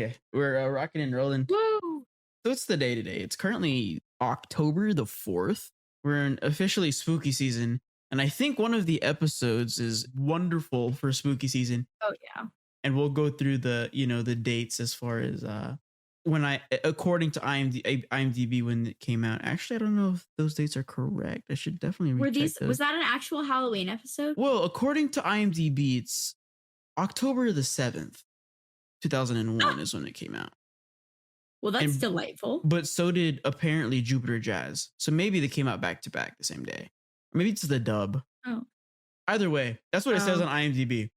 Okay, we're rocking and rolling. Woo! So it's the day today. It's currently October the 4th. We're in officially spooky season. And I think one of the episodes is wonderful for spooky season. Oh yeah. And we'll go through the, the dates as far as according to IMDb when it came out. Actually, I don't know if those dates are correct. I should definitely recheck those. Was that an actual Halloween episode? Well, according to IMDb, it's October the 7th, 2001 is when it came out. Well, that's delightful. But so did apparently Jupiter Jazz. So maybe they came out back to back the same day. Or maybe it's the dub. Oh. Either way, that's what it says on IMDb.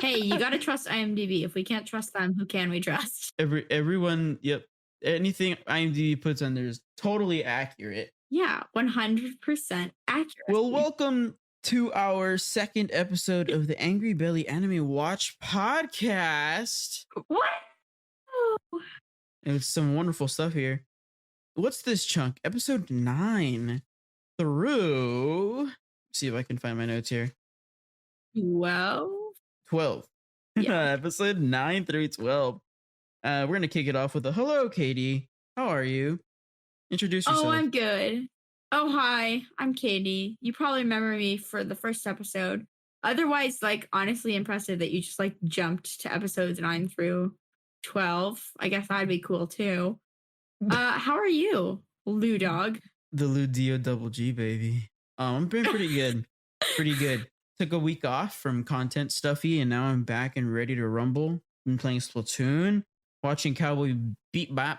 Hey, you got to trust IMDb. If we can't trust them, who can we trust? Everyone, yep. Anything IMDb puts on there is totally accurate. Yeah, 100% accurate. Well, welcome to our second episode of the Angry Belly Anime Watch podcast. What? And it's some wonderful stuff here. What's this chunk? Episode 9 through... see if I can find my notes here. 12. Yeah. Episode 9 through 12. We're going to kick it off with a hello, Katie. How are you? Introduce yourself. Oh, I'm good. Oh, hi. I'm Katie. You probably remember me for the first episode. Otherwise, honestly impressive that you just jumped to episodes 9 through 12. I guess that'd be cool too. How are you, Lou Dog? The Ludio Double G, baby. I'm been pretty good. Pretty good. Took a week off from content stuffy, and now I'm back and ready to rumble. Been playing Splatoon, watching Cowboy Bebop.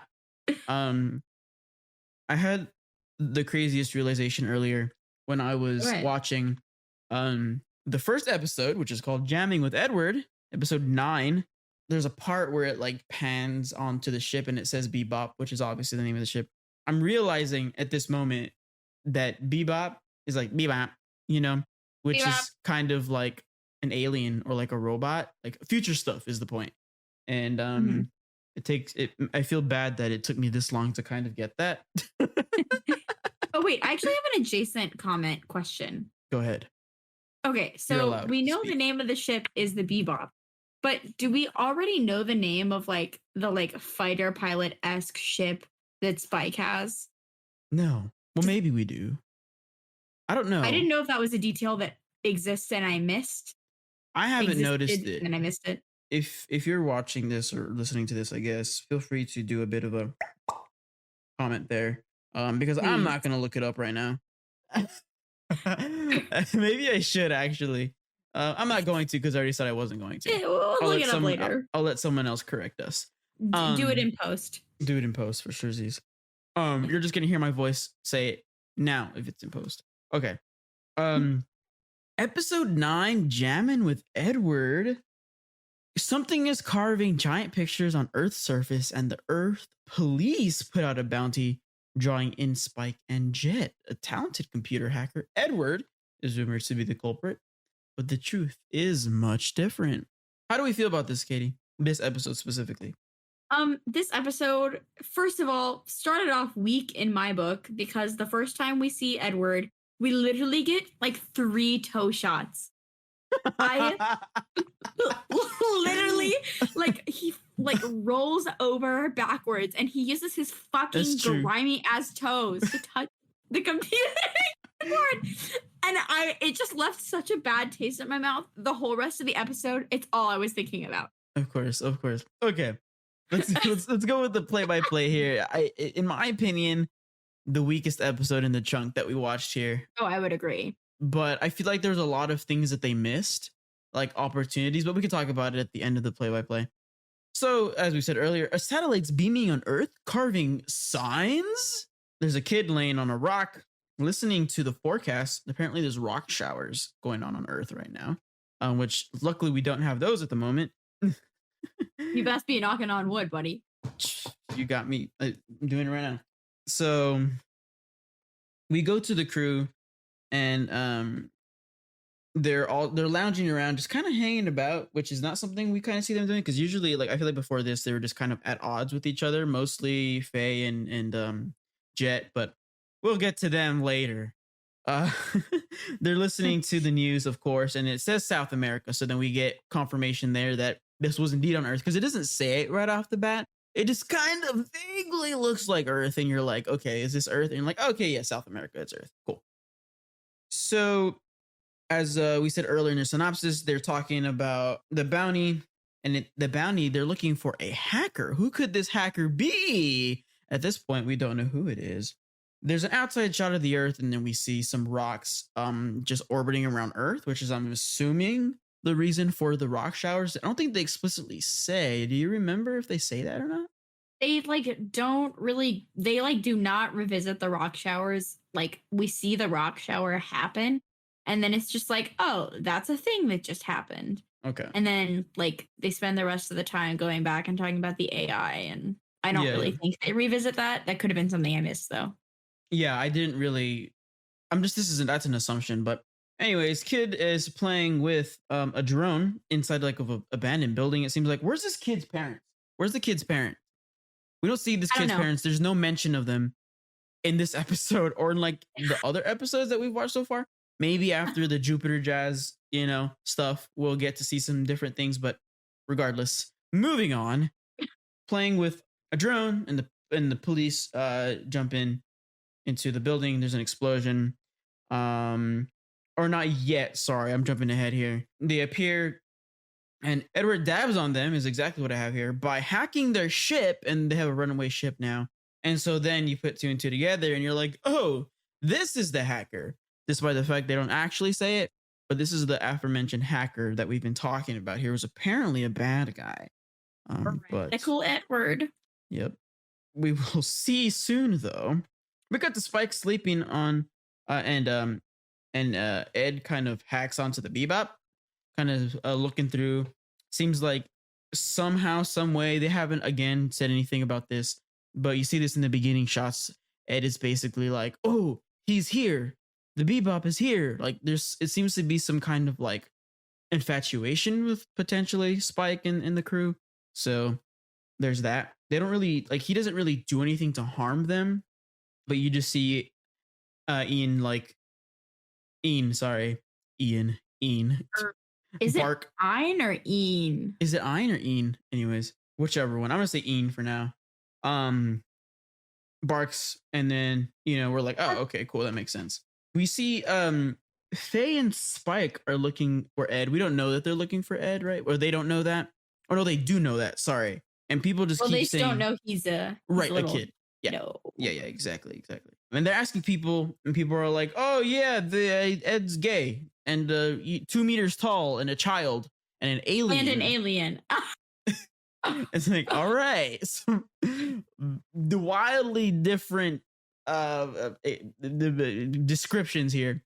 I had the craziest realization earlier when I was watching the first episode, which is called Jamming with Edward, episode 9. There's a part where it pans onto the ship and it says Bebop, which is obviously the name of the ship. I'm realizing at this moment that Bebop is Bebop, which Bebop. is kind of like an alien or like a robot. Like future stuff is the point. And I feel bad that it took me this long to kind of get that. Oh, wait, I actually have an adjacent comment question. Go ahead. Okay, so we know the name of the ship is the Bebop, but do we already know the name of the fighter pilot-esque ship that Spike has? No. Well, maybe we do. I don't know. I didn't know if that was a detail that exists and I missed. I haven't noticed it. And I missed it. If you're watching this or listening to this, I guess, feel free to do a bit of a comment there. Because I'm not going to look it up right now. Maybe I should, actually. I'm not going to because I already said I wasn't going to. Yeah, we'll look it up later. I'll let someone else correct us. Do it in post. Do it in post for sure. You're just going to hear my voice say it now if it's in post. Okay. Episode 9, Jammin' with Edward. Something is carving giant pictures on Earth's surface, and the Earth police put out a bounty drawing in Spike and Jet. A talented computer hacker, Edward, is rumored to be the culprit, but the truth is much different. How do we feel about this, Katie? This episode specifically. This episode, first of all, started off weak in my book because the first time we see Edward, we literally get 3 toe shots. I literally he rolls over backwards and he uses his fucking grimy ass toes to touch the computer board. And it just left such a bad taste in my mouth. The whole rest of the episode, it's all I was thinking about. Of course. Okay. Let's go with the play-by-play here. In my opinion, the weakest episode in the chunk that we watched here. Oh, I would agree. But I feel like there's a lot of things that they missed, like opportunities, but we can talk about it at the end of the play-by-play. So, as we said earlier, a satellite's beaming on Earth, carving signs. There's a kid laying on a rock, listening to the forecast. Apparently, there's rock showers going on Earth right now, which luckily we don't have those at the moment. You best be knocking on wood, buddy. You got me. I'm doing it right now. So we go to the crew, and they're lounging around, just kind of hanging about, which is not something we kind of see them doing, because usually, I feel like before this, they were just kind of at odds with each other, mostly Faye and Jet, but we'll get to them later. They're listening to the news, of course, and it says South America, so then we get confirmation there that this was indeed on Earth, because it doesn't say it right off the bat. It just kind of vaguely looks like Earth, and you're like, okay, is this Earth? And you're like, okay, yeah, South America, it's Earth. Cool. So, as we said earlier in the synopsis, they're talking about the bounty, and the bounty, they're looking for a hacker. Who could this hacker be? At this point, we don't know who it is. There's an outside shot of the Earth, and then we see some rocks just orbiting around Earth, which is, I'm assuming, the reason for the rock showers. I don't think they explicitly say. Do you remember if they say that or not? They do not revisit the rock showers. Like, we see the rock shower happen, and then it's just like, oh, that's a thing that just happened. Okay. And then like they spend the rest of the time going back and talking about the AI, and I don't really think they revisit that. That could have been something I missed though. Yeah, I didn't really. That's an assumption, but anyways, kid is playing with a drone inside like of an abandoned building. It seems like, where's this kid's parents? Where's the kid's parent? We don't see this kid's parents. There's no mention of them in this episode or in like the other episodes that we've watched so far. Maybe after the Jupiter Jazz, stuff, we'll get to see some different things. But regardless, moving on, playing with a drone, and the police jump into the building. There's an explosion. Or not yet. Sorry, I'm jumping ahead here. They appear, and Edward dabs on them, is exactly what I have here, by hacking their ship, and they have a runaway ship now. And so then you put two and two together, and you're like, oh, this is the hacker. Despite the fact they don't actually say it, but this is the aforementioned hacker that we've been talking about here. Was apparently a bad guy. Radical Edward. Yep. We will see soon, though. We got the Spike sleeping on, and Ed kind of hacks onto the Bebop, kind of looking through. Seems like somehow, some way, they haven't again said anything about this, but you see this in the beginning shots. Ed is basically like, oh, he's here. The Bebop is here. Like, it seems to be some kind of like infatuation with potentially Spike and the crew. So there's that. They don't really he doesn't really do anything to harm them, but you just see Ian. Is bark. It Ein or Ian? Is it Ein or Ian? Anyways, whichever one. I'm gonna say Ian for now. Barks, and then we're like, oh, okay, cool, that makes sense. We see Faye and Spike are looking for Ed. We don't know that they're looking for Ed, right? Or they don't know that. Oh no, they do know that. Sorry. And people just keep saying, don't know he's a kid. Yeah. No. Yeah, exactly. And they're asking people, and people are like, oh yeah, Ed's gay, and 2 meters tall, and a child, and an alien. It's like, all right. So, the wildly different the descriptions here.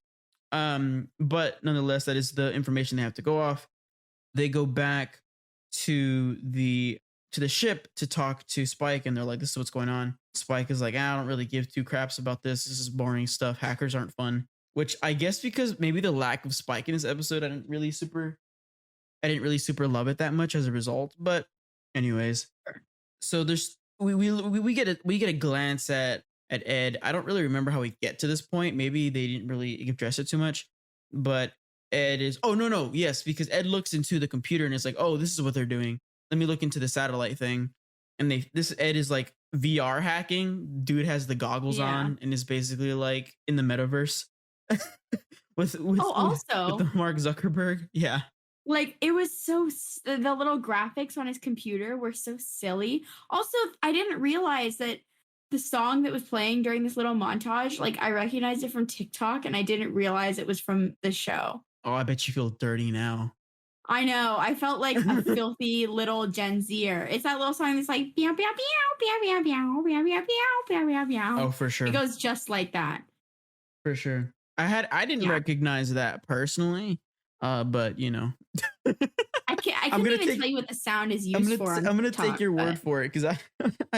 But nonetheless, that is the information they have to go off. They go back to the ship to talk to Spike, and they're like, this is what's going on. Spike is like, I don't really give two craps about this. This is boring stuff. Hackers aren't fun. Which I guess because maybe the lack of Spike in this episode, I didn't really super love it that much as a result. But anyways, so there's we get a glance at Ed. I don't really remember how we get to this point. Maybe they didn't really address it too much. But Ed is, yes, because Ed looks into the computer and it's like, oh, this is what they're doing. Let me look into the satellite thing. And this Ed is like VR hacking. Dude has the goggles on and is basically like in the metaverse with the Mark Zuckerberg. Yeah. Like, it was the little graphics on his computer were so silly. Also, I didn't realize that the song that was playing during this little montage, like, I recognized it from TikTok, and I didn't realize it was from the show. Oh, I bet you feel dirty now. I know. I felt like a filthy little Gen Zer. It's that little song that's like, meow, meow, meow, meow, meow, meow, meow, meow, meow, meow. Oh, for sure. It goes just like that. For sure. I didn't recognize that personally. But I couldn't even tell you what the sound is used for. I'm gonna take your word for it, because I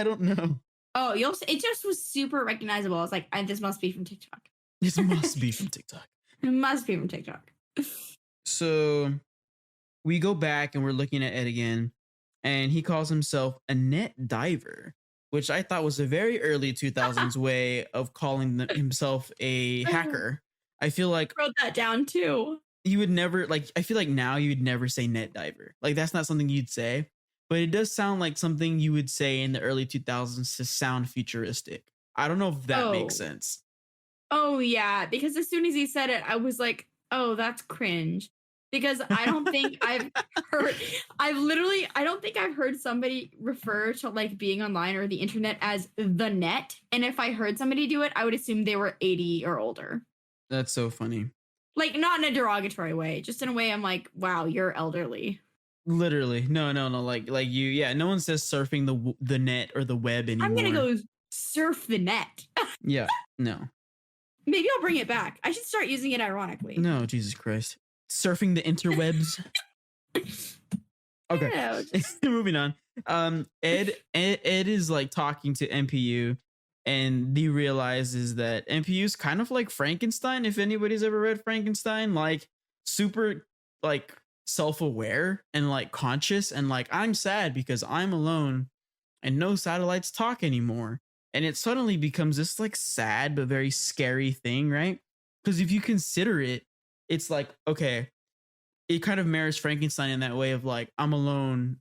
don't know. Oh, it just was super recognizable. I was like, this must be from TikTok. This must be from TikTok. It must be from TikTok. So we go back and we're looking at Ed again, and he calls himself a net diver, which I thought was a very early 2000s way of calling himself a hacker. I feel like I wrote that down too. you would never like. I feel like now you'd never say net diver. Like that's not something you'd say, but it does sound like something you would say in the early 2000s to sound futuristic. I don't know if that makes Oh. sense. Oh yeah, because as soon as he said it, I was like, "Oh, that's cringe." Because I don't think heard I don't think I've heard somebody refer to like being online or the internet as the net. And if I heard somebody do it, I would assume they were 80 or older. That's so funny. Like not in a derogatory way, just in a way I'm like, "Wow, you're elderly." Literally, no. Like you, yeah. No one says surfing the net or the web I'm anymore. going to go surf the net. Yeah, no. Maybe I'll bring it back. I should start using it ironically. No, Jesus Christ. Surfing the interwebs. Okay. Yeah, Moving on. Ed is like talking to MPU and he realizes that MPU is kind of like Frankenstein. If anybody's ever read Frankenstein, like super like self-aware and like conscious and like I'm sad because I'm alone and no satellites talk anymore. And it suddenly becomes this like sad but very scary thing, right? Because if you consider it, it's like, okay, it kind of mirrors Frankenstein in that way of like, I'm alone.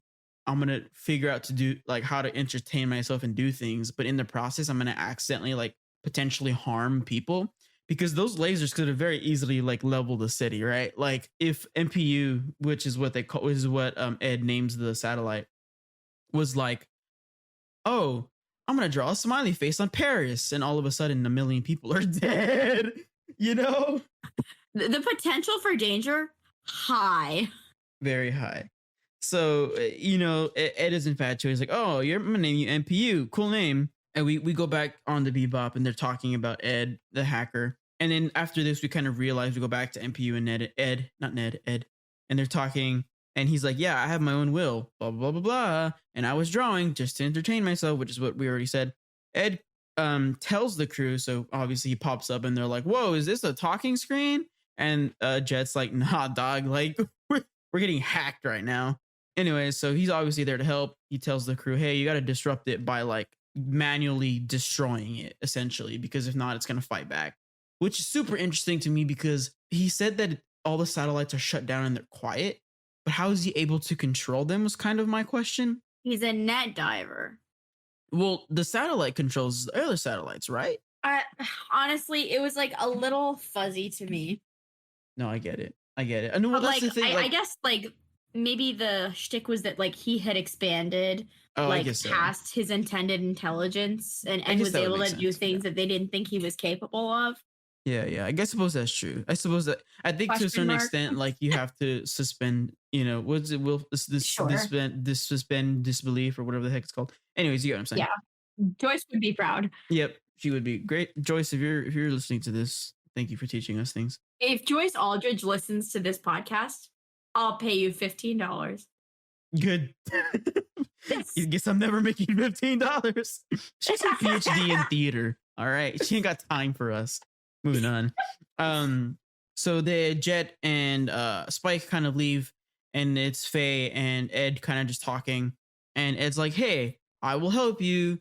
I'm going to figure out to do like how to entertain myself and do things. But in the process, I'm going to accidentally like potentially harm people because those lasers could have very easily like leveled the city, right? Like if MPU, which is what they call, is what Ed names the satellite, was like, oh, I'm going to draw a smiley face on Paris. And all of a sudden, a million people are dead, you know? the potential for danger, high. Very high. So, Ed is infatuated. He's like, oh, I'm going to name you MPU. Cool name. And we go back on the Bebop and they're talking about Ed, the hacker. And then after this, we kind of realize we go back to MPU and Ed. And they're talking. And he's like, yeah, I have my own will, blah, blah, blah, blah. And I was drawing just to entertain myself, which is what we already said. Ed tells the crew. So obviously he pops up and they're like, whoa, is this a talking screen? And Jet's like, nah, dog, like we're getting hacked right now. Anyway, so he's obviously there to help. He tells the crew, hey, you got to disrupt it by like manually destroying it, essentially, because if not, it's going to fight back, which is super interesting to me because he said that all the satellites are shut down and they're quiet. But how is he able to control them was kind of my question. He's a net diver. Well, the satellite controls the other satellites, right? Honestly, it was like a little fuzzy to me. No, I get it. I know. Well, that's like, the thing. I guess like maybe the shtick was that like he had expanded like past his intended intelligence and was able to do things that they didn't think he was capable of. Yeah. I suppose that's true. I think to a certain extent, like you have to suspend, what's it? Suspend disbelief or whatever the heck it's called. Anyways, you get what I'm saying. Yeah. Joyce would be proud. Yep. She would be great. Joyce, if you're listening to this, thank you for teaching us things. If Joyce Aldridge listens to this podcast, I'll pay you $15. Good. I guess I'm never making $15. She's a PhD in theater. All right. She ain't got time for us. Moving on. So the Jet and Spike kind of leave, and it's Faye and Ed kind of just talking. And Ed's like, hey, I will help you.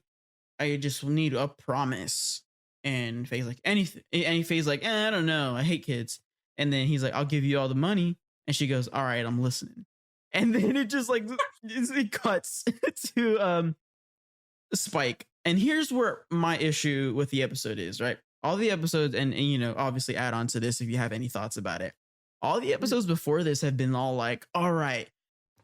I just need a promise. And Faye's like, anything. And Faye's like, I don't know. I hate kids. And then he's like, I'll give you all the money. And she goes, all right, I'm listening. And then it just like, it cuts to Spike. And here's where my issue with the episode is, right? All the episodes, and obviously add on to this if you have any thoughts about it. All the episodes before this have been all like, all right,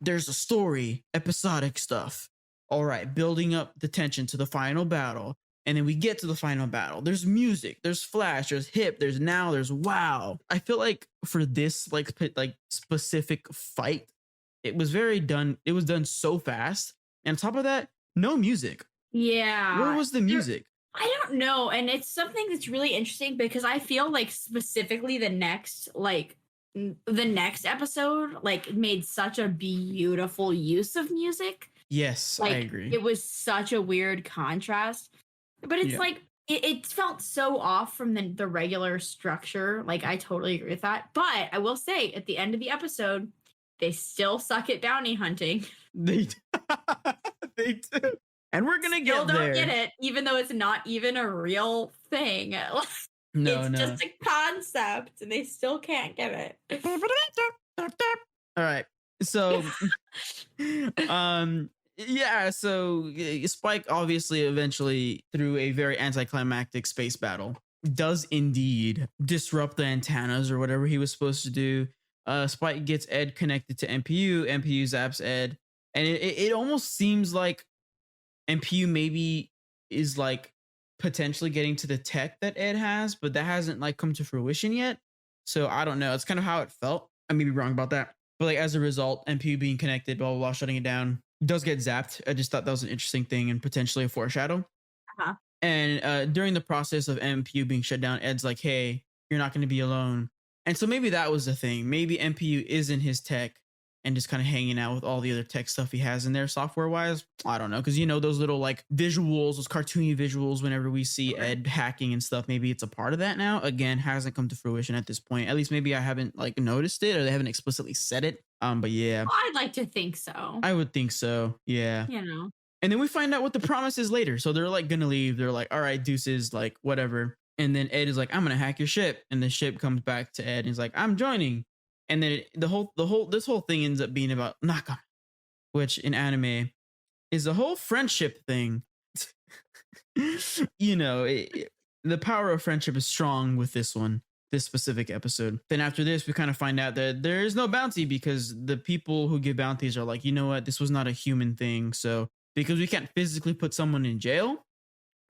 there's a story, episodic stuff. All right, building up the tension to the final battle. And then we get to the final battle. There's music, there's flash, there's hip, there's now, there's wow. I feel like for this like specific fight, it was done so fast. And on top of that, no music. Yeah. Where was the music? I don't know. And it's something that's really interesting because I feel like specifically the next episode like made such a beautiful use of music. Yes, like, I agree. It was such a weird contrast. But it's like it felt so off from the regular structure. Like I totally agree with that. But I will say at the end of the episode, they still suck at bounty hunting. They do. And we're gonna still don't get it, even though it's not even a real thing. No, It's no. just a concept, and they still can't get it. All right. So, yeah. So Spike obviously eventually, through a very anticlimactic space battle, does indeed disrupt the antennas or whatever he was supposed to do. Spike gets Ed connected to MPU. MPU zaps Ed, and it almost seems like MPU maybe is like potentially getting to the tech that Ed has, but that hasn't like come to fruition yet. So I don't know. It's kind of how it felt. I may be wrong about that. But like as a result, MPU being connected, blah blah blah, shutting it down, does get zapped. I just thought that was an interesting thing and potentially a foreshadow. Uh-huh. And during the process of MPU being shut down, Ed's like, "Hey, you're not going to be alone." And so maybe that was the thing. Maybe MPU is in his tech and just kind of hanging out with all the other tech stuff he has in there software wise. I don't know. Cause you know, those little like visuals, those cartoony visuals, whenever we see Ed hacking and stuff, maybe it's a part of that now. Again, hasn't come to fruition at this point. At least maybe I haven't like noticed it or they haven't explicitly said it. But yeah, I'd like to think so. I would think so. Yeah. You know. And then we find out what the promise is later. So they're like gonna leave. They're like, all right, deuces, like whatever. And then Ed is like, I'm gonna hack your ship. And the ship comes back to Ed and he's like, I'm joining. And then this whole thing ends up being about Nakama, which in anime is the whole friendship thing. You know, the power of friendship is strong with this specific episode. Then after this, we kind of find out that there is no bounty because the people who give bounties are like, you know what, this was not a human thing. So because we can't physically put someone in jail,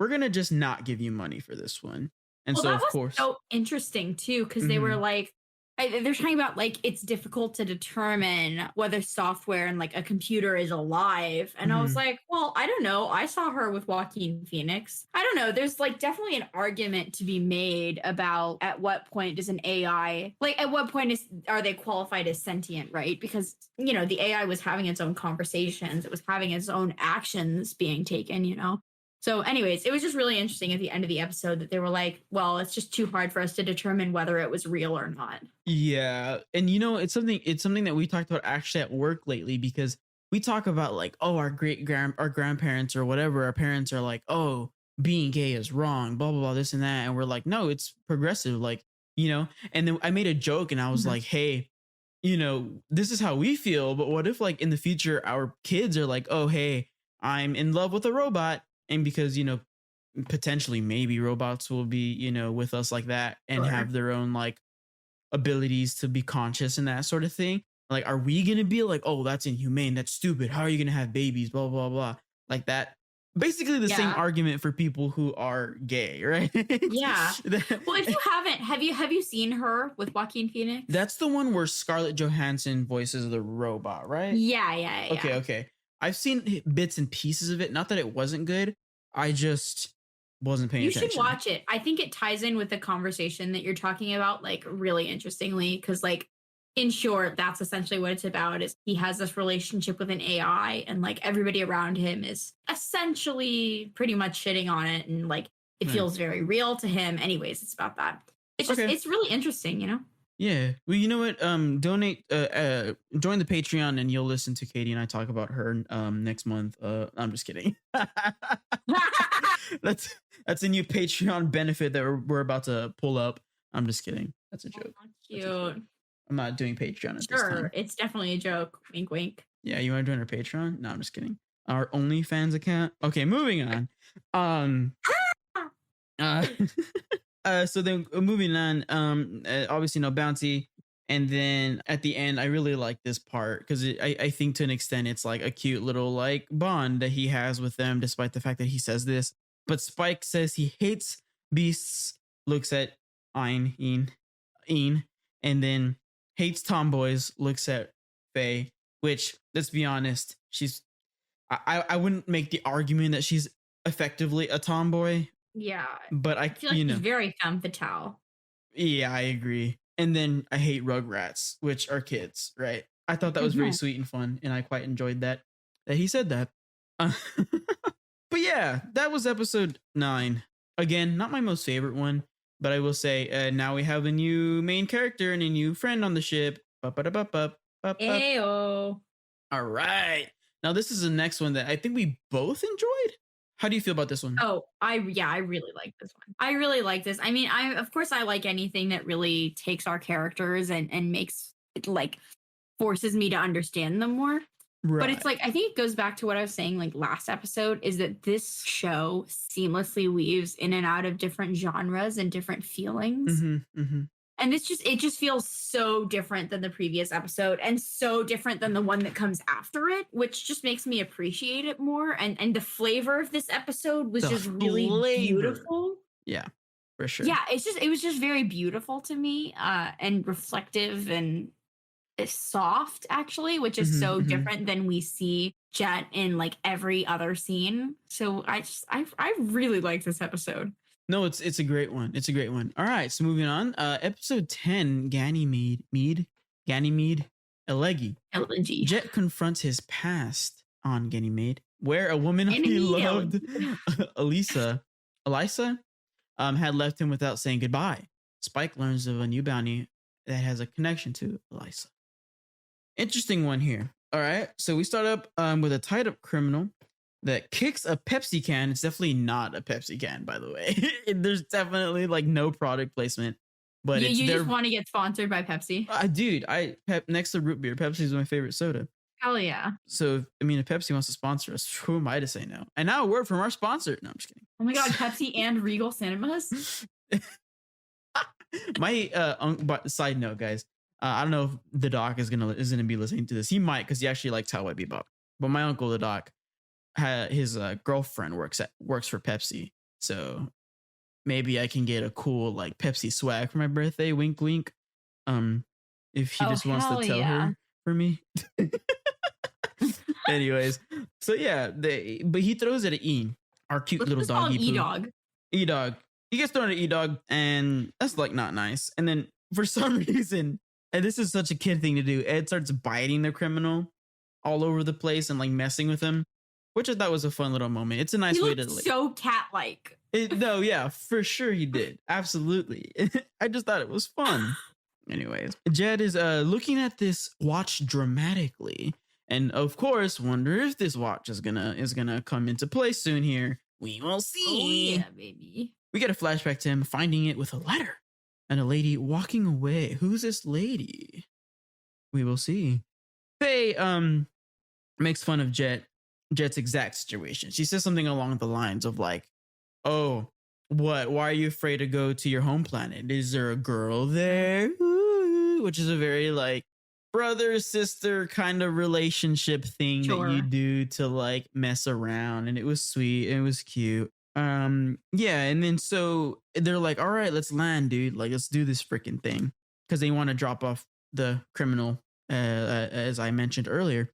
we're gonna just not give you money for this one. And Well, so that of was course, so interesting too, because they were like, they're talking about like it's difficult to determine whether software and like a computer is alive. And I was like, well, I don't know. I saw her with Joaquin Phoenix. I don't know. There's like definitely an argument to be made about at what point does an AI, like at what point are they qualified as sentient, right? Because, you know, the AI was having its own conversations. It was having its own actions being taken, you know? So anyways, it was just really interesting at the end of the episode that they were like, well, it's just too hard for us to determine whether it was real or not. Yeah. And you know, it's something that we talked about actually at work lately because we talk about like, oh, our grandparents or whatever, our parents are like, oh, being gay is wrong, blah, blah, blah, this and that. And we're like, no, it's progressive. Like, you know, and then I made a joke and I was like, hey, you know, this is how we feel. But what if like in the future, our kids are like, oh, hey, I'm in love with a robot. And because, you know, potentially maybe robots will be, you know, with us like that and have their own like abilities to be conscious and that sort of thing. Like, are we going to be like, oh, that's inhumane. That's stupid. How are you going to have babies? Blah, blah, blah. Like that. Basically the same argument for people who are gay, right? Yeah. Well, if you haven't, have you seen her with Joaquin Phoenix? That's the one where Scarlett Johansson voices the robot, right? Yeah. Okay. I've seen bits and pieces of it. Not that it wasn't good. I just wasn't paying attention. You should watch it. I think it ties in with the conversation that you're talking about, like really interestingly, because like in short, that's essentially what it's about is he has this relationship with an AI and like everybody around him is essentially pretty much shitting on it. And like it feels very real to him. Anyways, it's about that. It's just, it's really interesting, you know? Yeah. Well, you know what? Donate, join the Patreon and you'll listen to Katie and I talk about her next month. I'm just kidding. That's a new Patreon benefit that we're about to pull up. I'm just kidding. That's a joke. Oh, cute. I'm not doing Patreon at this time. Sure, it's definitely a joke. Wink, wink. Yeah, you want to join our Patreon? No, I'm just kidding. Our OnlyFans account. Okay, moving on. So then moving on, obviously no bounty. And then at the end, I really like this part because I think to an extent it's like a cute little like bond that he has with them, despite the fact that he says this. But Spike says he hates beasts, looks at Een, and then hates tomboys, looks at Faye, which let's be honest, I wouldn't make the argument that she's effectively a tomboy. Yeah. But I feel like she's very femme fatale. Yeah, I agree. And then I hate Rugrats, which are kids, right? I thought that was very sweet and fun, and I quite enjoyed that he said that. But yeah, that was episode 9. Again, not my most favorite one, but I will say now we have a new main character and a new friend on the ship. Ayo. All right. Now this is the next one that I think we both enjoyed. How do you feel about this one? Oh, I really like this one. I really like this. I mean, I of course I like anything that really takes our characters and makes it like forces me to understand them more. But Right. it's like I think it goes back to what I was saying like last episode is that this show seamlessly weaves in and out of different genres and different feelings. Mm-hmm. And it just feels so different than the previous episode and so different than the one that comes after it, which just makes me appreciate it more. And the flavor of this episode was The just really flavor. beautiful. Yeah, for sure. Yeah, it was just very beautiful to me, and reflective and soft actually, which is so different than we see Jet in like every other scene. So I really like this episode. No, it's a great one. It's a great one. All right, so moving on. Episode 10, Ganymede, Elegi. Elegy. Jet confronts his past on Ganymede, where a woman he loved, Elisa, had left him without saying goodbye. Spike learns of a new bounty that has a connection to Elisa. Interesting one here. All right, so we start up with a tied up criminal that kicks a Pepsi can. It's definitely not a Pepsi can, by the way. There's definitely like no product placement, but you just want to get sponsored by Pepsi. Dude, next to root beer, Pepsi is my favorite soda. Hell yeah. So, I mean, if Pepsi wants to sponsor us, who am I to say no? And now a word from our sponsor. No, I'm just kidding. Oh my God, Pepsi and Regal Cinemas. But side note, guys, I don't know if the doc is gonna be listening to this. He might, because he actually likes Cowboy Bebop. But my uncle, the doc, his girlfriend works for Pepsi, so maybe I can get a cool like Pepsi swag for my birthday. Wink, wink. If he just wants to tell her for me. Anyways, so yeah, but he throws it at E, our cute little doggy. E-Dog. E-Dog. He gets thrown at E-Dog, and that's like not nice. And then for some reason, and this is such a kid thing to do, Ed starts biting the criminal all over the place and like messing with him, which I thought was a fun little moment. It's a nice way to like, so cat-like. No, yeah, for sure he did. Absolutely. I just thought it was fun. Anyways, Jed is looking at this watch dramatically, and of course, wonder if this watch is gonna come into play soon here. We will see. Oh yeah, baby. We get a flashback to him finding it with a letter and a lady walking away. Who's this lady? We will see. Faye makes fun of Jet's exact situation. She says something along the lines of like, "Oh, what? Why are you afraid to go to your home planet? Is there a girl there?" Ooh, which is a very like brother sister kind of relationship thing that you do to like mess around, and it was sweet and it was cute. Yeah, and then so they're like, "All right, let's land, dude. Like, let's do this freaking thing," because they want to drop off the criminal, as I mentioned earlier.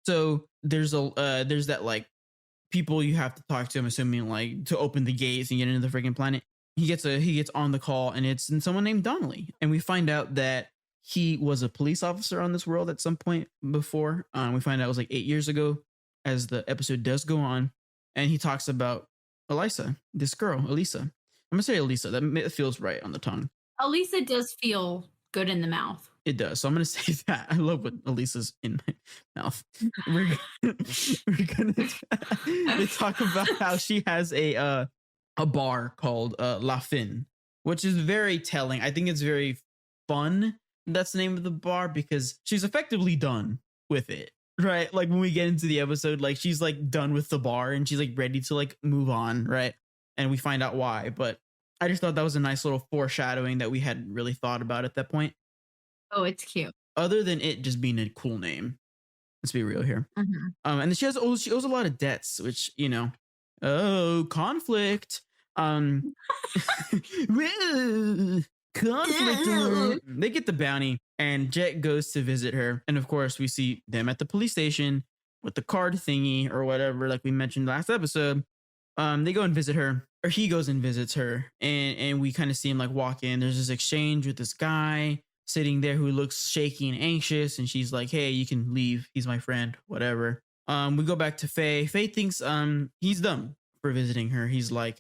So there's that like people you have to talk to. I'm assuming like to open the gates and get into the freaking planet. He gets on the call, and it's someone named Donnelly, and we find out that he was a police officer on this world at some point before. We find out it was like 8 years ago, as the episode does go on, and he talks about Elisa, this girl, Elisa. I'm gonna say Elisa. That feels right on the tongue. Elisa does feel good in the mouth. It does. So I'm gonna say that. I love what Elisa's in my mouth. We're gonna they talk about how she has a bar called La Fin, which is very telling. I think it's very fun. That's the name of the bar because she's effectively done with it. Right, like when we get into the episode, like she's like done with the bar and she's like ready to like move on, right? And we find out why. But I just thought that was a nice little foreshadowing that we hadn't really thought about at that point. Oh, it's cute. Other than it just being a cool name, let's be real here. Mm-hmm. And then she owes a lot of debts, which conflict. Conflict. They get the bounty, and Jet goes to visit her, and of course we see them at the police station with the card thingy or whatever, like we mentioned last episode. They go and visit her, or he goes and visits her, and we kind of see him like walk in. There's this exchange with this guy sitting there who looks shaky and anxious, and she's like, "Hey, you can leave. He's my friend. Whatever." We go back to Faye. Faye thinks he's dumb for visiting her. She's like,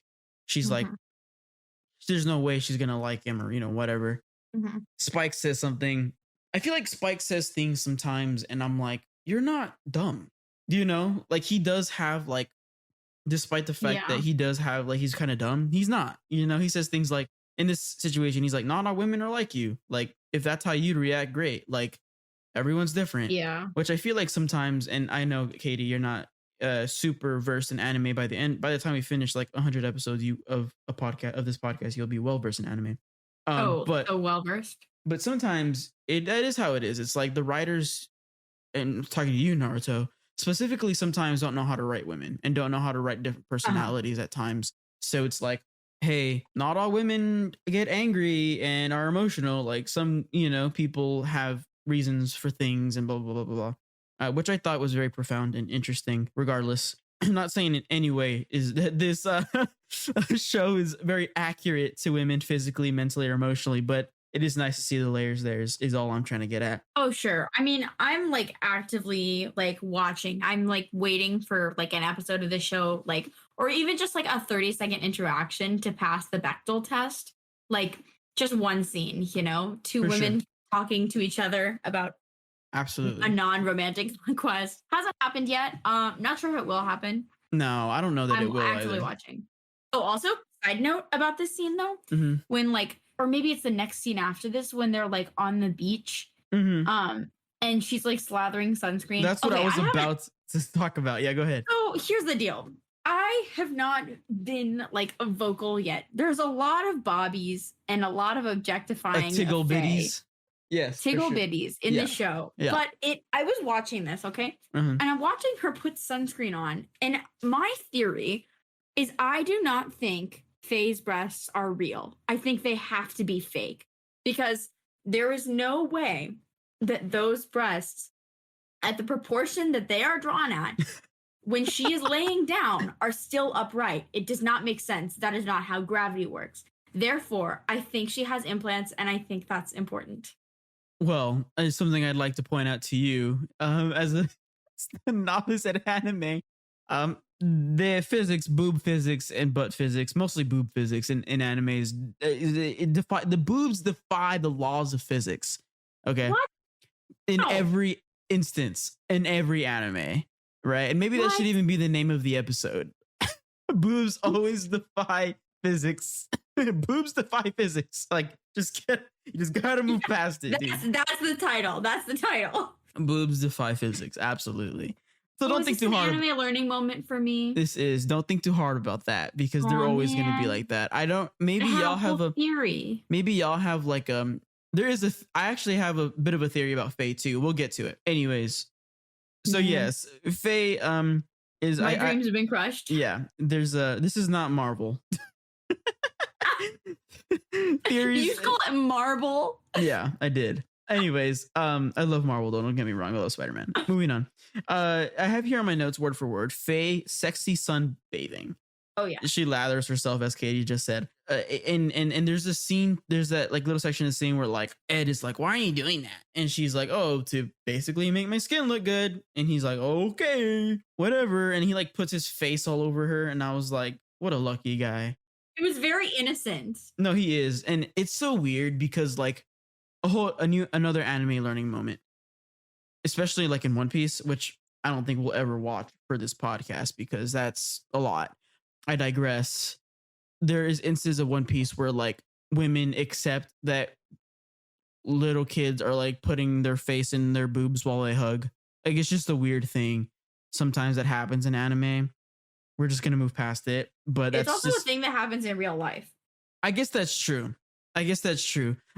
there's no way she's gonna like him, or whatever. Mm-hmm. Spike says something. I feel like Spike says things sometimes, and I'm like, you're not dumb. Like he does have like despite the fact Yeah. that he does have like he's kind of dumb. He's not. He says things like in this situation, he's like, not all women are like you. Like if that's how you'd react, great. Like everyone's different. Yeah. Which I feel like sometimes, and I know Katie, you're not super versed in anime. By the time we finish like 100 episodes of this podcast, you'll be well versed in anime. But So well versed. but sometimes that is how it is. It's like the writers, and talking to you, Naruto, specifically sometimes don't know how to write women and don't know how to write different personalities at times. So it's like, hey, not all women get angry and are emotional. Like some, people have reasons for things and blah, blah, blah, blah, blah. Which I thought was very profound and interesting, regardless. I'm not saying in any way is that this show is very accurate to women physically, mentally, or emotionally, but it is nice to see the layers there is all I'm trying to get at. Oh, sure. I mean, I'm like actively like watching. I'm like waiting for like an episode of the show, like, or even just like a 30-second interaction to pass the Bechdel test. Like just one scene, two For women sure. talking to each other about a Absolutely. non-romantic quest. Hasn't happened yet. Not sure if it will happen. No, I don't know that it I'm will actively either. watching. Oh, also, side note about this scene though, Mhm. when like, or maybe it's the next scene after this when they're like on the beach, Mhm. and she's like slathering sunscreen. That's what Okay, I was haven't- about to talk about. Yeah, go ahead. So here's the deal. I have not been like a vocal yet. There's a lot of bobbies and a lot of objectifying Tiggle of Faye. bitties. Yes. for Tiggle sure. bitties in Yeah. the show. Yeah. But I was watching this, okay? Mhm. And I'm watching her put sunscreen on. And my theory is I do not think Faye's breasts are real. I think they have to be fake because there is no way that those breasts, at the proportion that they are drawn at, when she is laying down, are still upright. It does not make sense. That is not how gravity works. Therefore, I think she has implants, and I think that's important. Well, it's something I'd like to point out to you as a novice at anime. The physics, boob physics, and butt physics, mostly boob physics in animes, the boobs defy the laws of physics. Okay. What? In No. every instance, in every anime, right? And maybe that should What? even be the name of the episode. Boobs always defy physics. Boobs defy physics. Like, you just gotta move past it, dude. That's the title. That's the title. Boobs defy physics. Absolutely. So Oh, don't is think this too an hard. anime learning moment for me. Don't think too hard about that because they're Aw, always going to be man. like that. Maybe I y'all have whole a theory. maybe y'all have like I actually have a bit of a theory about Faye too. We'll get to it. Anyways. So Mhm. yes, Faye is My dreams have been crushed. yeah, this is not Marvel. Theories. You used to call it marble. Yeah, I did. Anyways, I love Marvel though. Don't get me wrong. I love Spider-Man. Moving on. I have here on my notes word for word: Faye sexy sunbathing. Oh yeah. She lathers herself, as Katie just said. And there's a scene. There's that like little section of the scene where like Ed is like, "Why are you doing that?" And she's like, "Oh, to basically make my skin look good." And he's like, "Okay, whatever." And he like puts his face all over her, and I was like, "What a lucky guy." It was very innocent. No, he is, and it's so weird because like another anime learning moment, especially like in One Piece, which I don't think we'll ever watch for this podcast because that's a lot. I digress. There is instances of One Piece where like women accept that little kids are like putting their face in their boobs while they hug. Like it's just a weird thing. Sometimes that happens in anime. We're just gonna move past it, but that's It's also just, a thing that happens in real life. I guess that's true.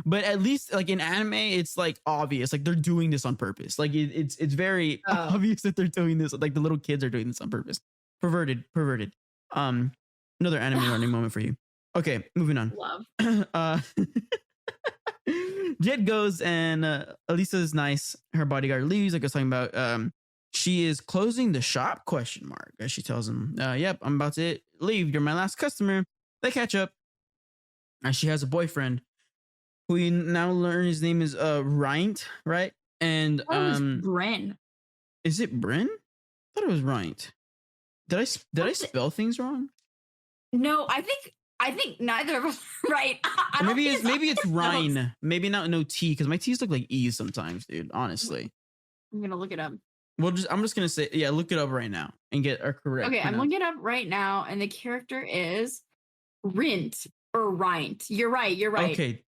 But at least like in anime, it's like obvious, like they're doing this on purpose. Like it's very obvious that they're doing this. Like the little kids are doing this on purpose. Perverted. Another anime learning moment for you. Okay, moving on. Love. Jet goes and Elisa is nice. Her bodyguard leaves. Like I was talking about. She is closing the shop? Question mark. As she tells him, "Yep, I'm about to leave. You're my last customer." They catch up. And she has a boyfriend who we now learn his name is Riant, right? And Bren. is it Bryn? I thought it was Riant. Did I spell things wrong? No, I think neither of us are right. Or maybe it's Ryan. Maybe not no T because my T's look like E's sometimes, dude. Honestly. I'm gonna look it up. Well, I'm just gonna say, yeah, look it up right now and get a correct Okay, I'm pronoun. looking it up right now, and the character is Rint or Rint. You're right. You're right. Okay,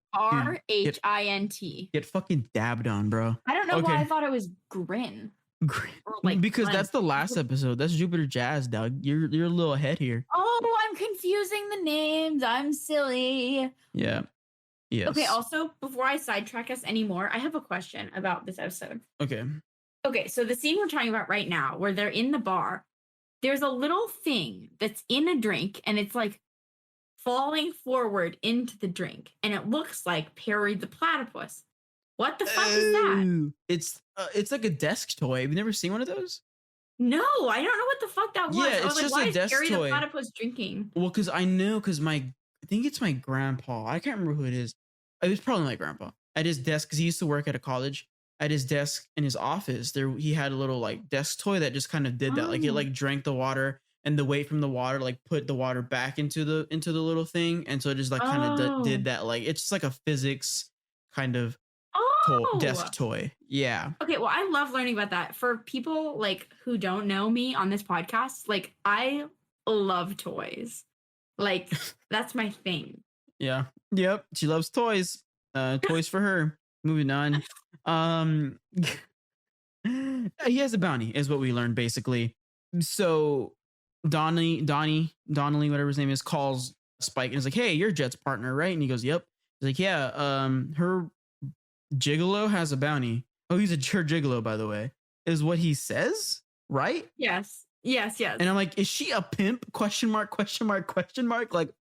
dude, Rhint. get fucking dabbed on, bro. I don't know why I Okay, thought it was Grin or because Grunt. that's the last episode. That's Jupiter Jazz, dog. You're a little ahead here. Oh, I'm confusing the names. I'm silly. Yeah. Yes. Okay, also, before I sidetrack us anymore, I have a question about this episode. Okay. Okay, so the scene we're talking about right now, where they're in the bar, there's a little thing that's in a drink and it's like falling forward into the drink. And it looks like Perry the platypus. What the fuck is that? Ooh, it's like a desk toy. Have you never seen one of those? No, I don't know what the fuck that was. Yeah, I was it's like, just why a is desk Perry the toy. platypus drinking? Well, because I know, because I think it's my grandpa. I can't remember who it is. It was probably my grandpa at his desk because he used to work at a college. At his desk in his office, there he had a little like desk toy that just kind of did that. Like it Oh. like drank the water, and the weight from the water like put the water back into the little thing, and so it just like kind of did Oh. that. Like it's just like a physics kind of desk Oh. toy. Yeah. Okay, well, I love learning about that. For people like who don't know me on this podcast, like I love toys. Like that's my thing. Yeah. Yep. She loves toys. Toys for her. Moving on. Um he has a bounty, is what we learned basically. So Donnelly, whatever his name is, calls Spike and is like, "Hey, you're Jet's partner, right?" And he goes, "Yep." He's like, "Yeah, her gigolo has a bounty." Oh, he's her gigolo, by the way, is what he says, right? Yes. Yes, yes. And I'm like, "Is she a pimp? Question mark, question mark, question mark." Like,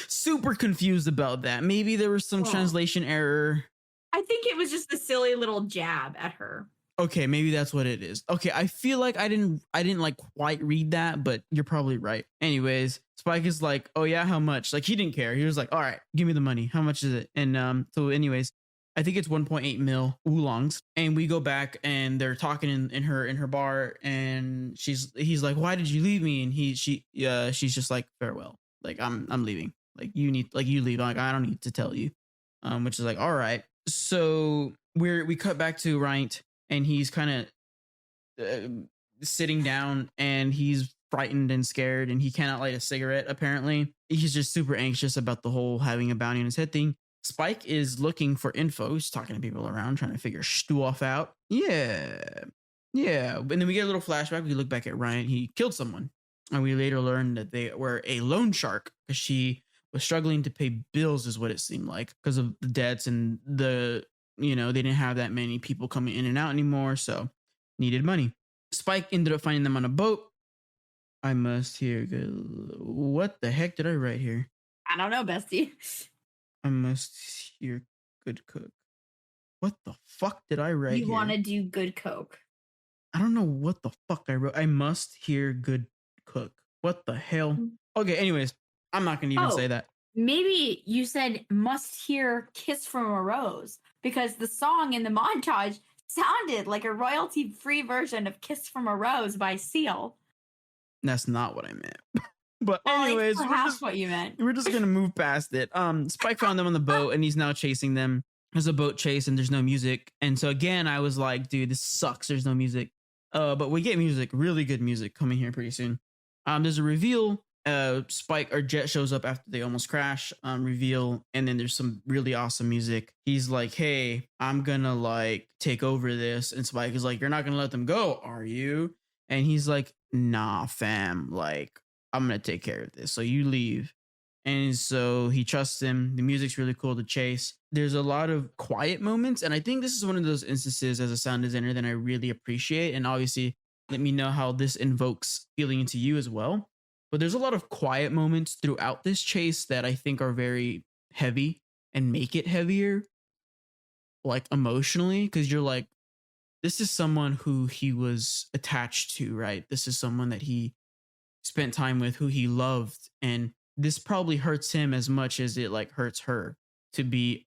super confused about that. Maybe there was some Oh. translation error. I think it was just a silly little jab at her. Okay, maybe that's what it is. Okay, I feel like I didn't like quite read that, but you're probably right. Anyways, Spike is like, "Oh yeah, how much?" Like he didn't care. He was like, "All right, give me the money. How much is it?" And so anyways, I think it's 1.8 mil oolongs. And we go back and they're talking in her bar, and he's like, "Why did you leave me?" And she's just like, "Farewell. Like I'm leaving. Like you leave. Like I don't need to tell you." Which is like, all right. So we cut back to Rhint, and he's kind of sitting down, and he's frightened and scared, and he cannot light a cigarette. Apparently, he's just super anxious about the whole having a bounty on his head thing. Spike is looking for info. He's talking to people around, trying to figure stuff out. Yeah. And then we get a little flashback. We look back at Rhint. He killed someone, and we later learn that they were a loan shark because she was struggling to pay bills, is what it seemed like, because of the debts and they didn't have that many people coming in and out anymore, so needed money. Spike ended up finding them on a boat. I must hear good. What the heck did I write here? I don't know, bestie. I must hear good cook. What the fuck did I write? You want to do good coke? I don't know what the fuck I wrote. I must hear good cook. What the hell? Okay, anyways, I'm not gonna even say that. Maybe you said must hear Kiss from a Rose because the song in the montage sounded like a royalty-free version of Kiss from a Rose by Seal. That's not what I meant. But Well, anyways, it's perhaps what you meant. we're just gonna move past it. Spike found them on the boat, and he's now chasing them. There's a boat chase, and there's no music. And so again, I was like, dude, this sucks. There's no music. But we get music, really good music coming here pretty soon. There's a reveal. Spike or Jet shows up after they almost crash. Reveal, and then there's some really awesome music. He's like, "Hey, I'm gonna like take over this," and Spike is like, "You're not gonna let them go, are you?" And he's like, "Nah, fam. Like, I'm gonna take care of this. So you leave." And so he trusts him. The music's really cool to chase. There's a lot of quiet moments, and I think this is one of those instances as a sound designer that I really appreciate. And obviously, let me know how this invokes feeling into you as well. But there's a lot of quiet moments throughout this chase that I think are very heavy and make it heavier, like emotionally, because you're like, this is someone who he was attached to, right? This is someone that he spent time with, who he loved, and this probably hurts him as much as it like hurts her to be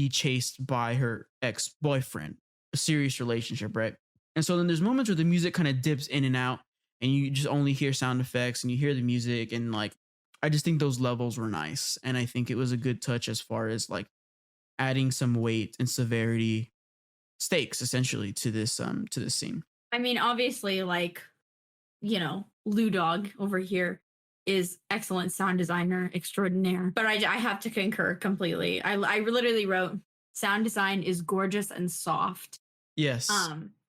chased by her ex-boyfriend, a serious relationship, right? And so then there's moments where the music kind of dips in and out, and you just only hear sound effects and you hear the music, and like I just think those levels were nice, and I think it was a good touch as far as like adding some weight and severity stakes essentially to this scene. I mean, obviously, like, Lou Dog over here is excellent sound designer extraordinaire. But I have to concur completely. I literally wrote sound design is gorgeous and soft. Yes.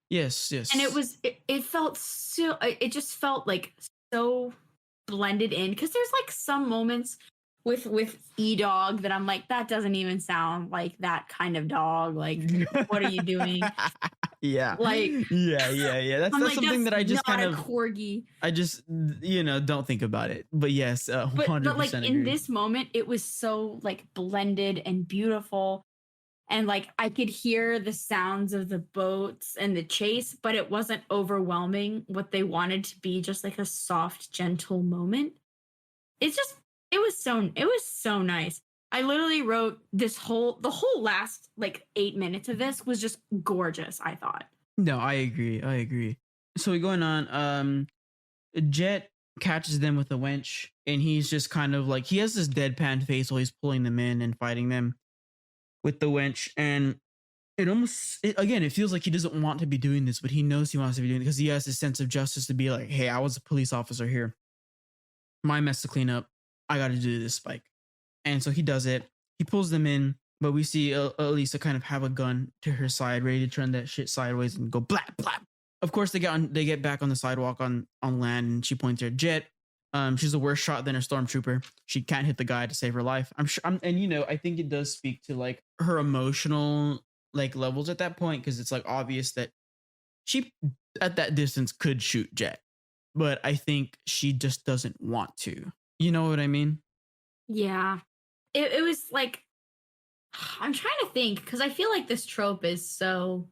Yes. And it felt so, it just felt like so blended in, because there's like some moments with E-Dog that I'm like, that doesn't even sound like that kind of dog. Like, what are you doing? Yeah. Like, yeah. That's like, something that I just not kind a of corgi. I just don't think about it. But yes, 100% But like agree. in this moment, it was so like blended and beautiful. And like I could hear the sounds of the boats and the chase, but it wasn't overwhelming what they wanted to be, just like a soft, gentle moment. It was so nice. I literally wrote the whole last like 8 minutes of this was just gorgeous, I thought. No, I agree. So we're going on. Jet catches them with a winch, and he's just kind of like, he has this deadpan face while he's pulling them in and fighting them with the winch. And again, it feels like he doesn't want to be doing this, but he knows he wants to be doing it because he has this sense of justice to be like, hey, I was a police officer here. My mess to clean up. I got to do this, Spike. And so he does it. He pulls them in, but we see Elisa kind of have a gun to her side, ready to turn that shit sideways and go blap, blap. Of course, they get back on the sidewalk on land, and she points at Jet. She's a worse shot than a stormtrooper. She can't hit the guy to save her life. I'm sure. I think it does speak to like her emotional like levels at that point, because it's like obvious that she at that distance could shoot Jet, but I think she just doesn't want to. You know what I mean? Yeah. It was like, I'm trying to think, because I feel like this trope is so,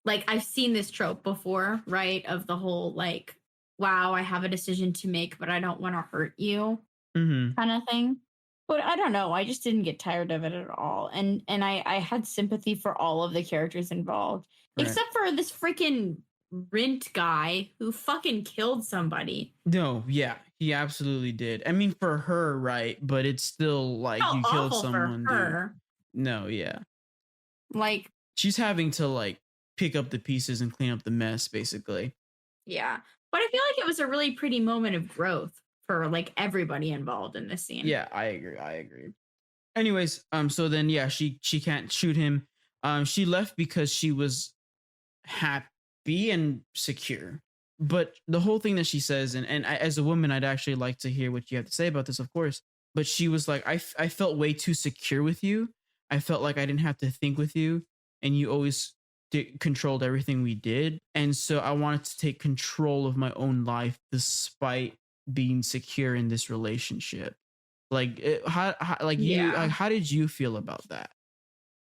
like, I've seen this trope before, right? Of the whole, like, wow, I have a decision to make, but I don't want to hurt you kind of thing. But I don't know. I just didn't get tired of it at all. And I had sympathy for all of the characters involved, Right. except for this freaking Rint guy who fucking killed somebody. No, yeah, he absolutely did. I mean, for her, right? But it's still like How you killed awful someone, for her. dude. No, yeah. Like, She's having to like pick up the pieces and clean up the mess, basically. yeah. But I feel like it was a really pretty moment of growth for like everybody involved in this scene. Yeah, I agree. Anyways, so then yeah, she can't shoot him. She left because she was happy and secure. But the whole thing that she says, and I, as a woman, I'd actually like to hear what you have to say about this, of course. But she was like, I felt way too secure with you. I felt like I didn't have to think with you, and you always controlled everything we did. And so I wanted to take control of my own life despite being secure in this relationship. Like, how did you feel about that?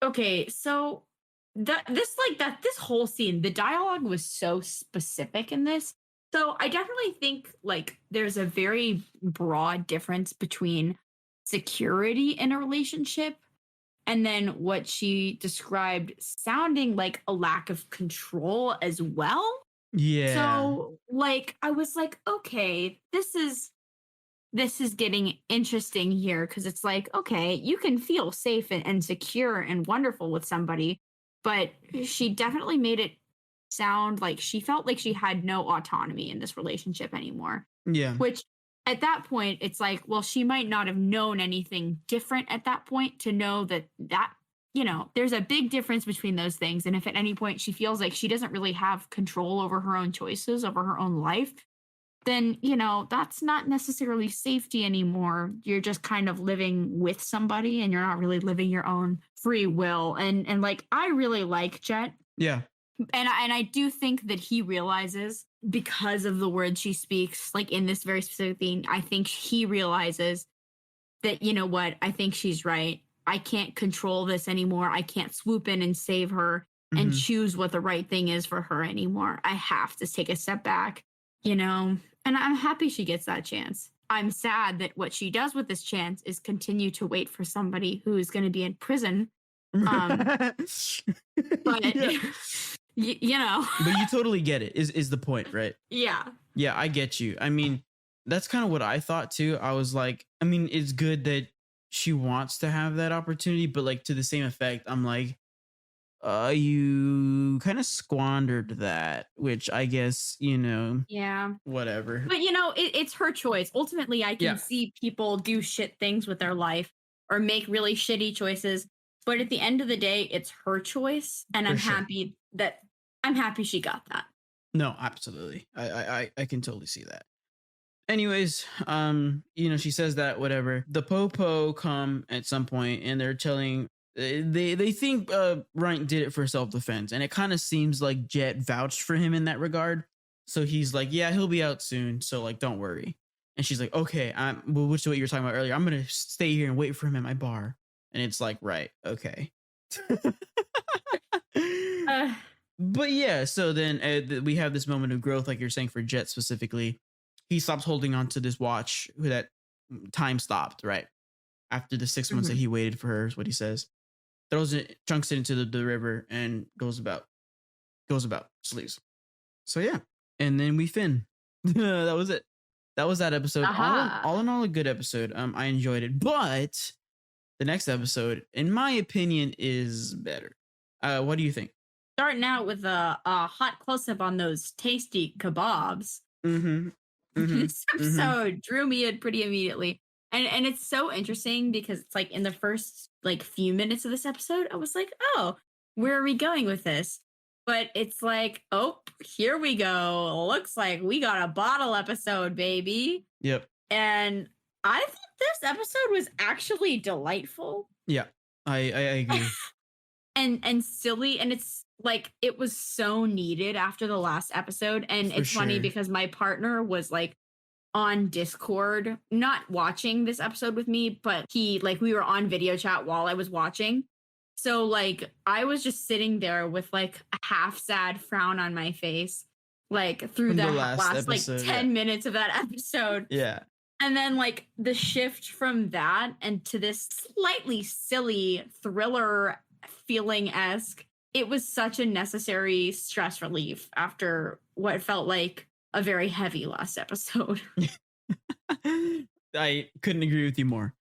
Okay, so this whole scene, the dialogue was so specific in this. So I definitely think like there's a very broad difference between security in a relationship and then what she described sounding like a lack of control as well. Yeah. So like I was like, okay, this is getting interesting here, because it's like, okay, you can feel safe and secure and wonderful with somebody, but she definitely made it sound like she felt like she had no autonomy in this relationship anymore. Yeah. Which at that point, it's like, well, she might not have known anything different at that point to know that, there's a big difference between those things. And if at any point she feels like she doesn't really have control over her own choices, over her own life, then, that's not necessarily safety anymore. You're just kind of living with somebody and you're not really living your own free will. And like, I really like Jet. Yeah. And I do think that he realizes, because of the words she speaks, like in this very specific thing, I think he realizes that, you know what, I think she's right. I can't control this anymore. I can't swoop in and save her and choose what the right thing is for her anymore. I have to take a step back, and I'm happy she gets that chance. I'm sad that what she does with this chance is continue to wait for somebody who is going to be in prison. But Yeah. But you totally get it, is the point, right? Yeah. Yeah, I get you. I mean, that's kind of what I thought too. I was like, I mean, it's good that she wants to have that opportunity, but like to the same effect, I'm like, you kind of squandered that, which I guess, Yeah. whatever. But it's her choice. Ultimately, I can Yeah, see people do shit things with their life or make really shitty choices. But at the end of the day, it's her choice. And for sure. I'm happy she got that. No, absolutely. I can totally see that. Anyways, she says that whatever. The Popo come at some point and they're telling they think Ryan did it for self-defense, and it kind of seems like Jet vouched for him in that regard. So he's like, yeah, he'll be out soon, so like don't worry. And she's like, okay, which is what you were talking about earlier. I'm gonna stay here and wait for him at my bar. And it's like, right, okay. Uh, But yeah, so then we have this moment of growth, like you're saying, for Jet specifically. He stops holding on to this watch that time stopped, right? After the 6 months that mhm. he waited for her, is what he says. Throws it, chunks it into the river, and goes about, sleeps. So yeah. And then we fin. That was it. That was that episode. Aha. All in all, a good episode. I enjoyed it. But the next episode, in my opinion, is better. What do you think? Starting out with a hot close up on those tasty kebabs. Mm-hmm. Mm-hmm. This Mm-hmm. episode drew me in pretty immediately. And it's so interesting because it's like in the first like few minutes of this episode, I was like, oh, where are we going with this? But it's like, oh, here we go. Looks like we got a bottle episode, baby. Yep. And I think this episode was actually delightful Yeah. I agree. and silly. And it's like it was so needed after the last episode. And For it's funny sure. because my partner was like on Discord, not watching this episode with me, but we were on video chat while I was watching. So like I was just sitting there with like a half sad frown on my face, like through From the the last last like episode. 10 Yeah. minutes of that episode. Yeah. And then like the shift from that and to this slightly silly thriller feeling esque, it was such a necessary stress relief after what felt like a very heavy last episode. I couldn't agree with you more.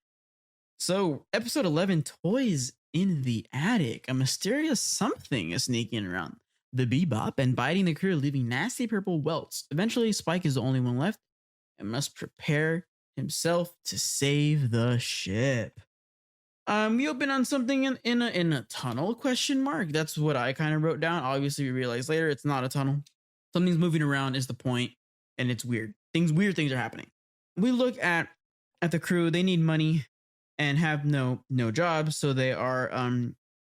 So, episode 11, Toys in the Attic. A mysterious something is sneaking around the bebop and biting the crew, leaving nasty purple welts. Eventually, Spike is the only one left and must prepare himself to save the ship. We open on something in a tunnel, question mark. That's what I kind of wrote down. Obviously, we realized later it's not a tunnel. Something's moving around is the point, and it's weird. Weird things are happening. We look at the crew. They need money and have no jobs, so they are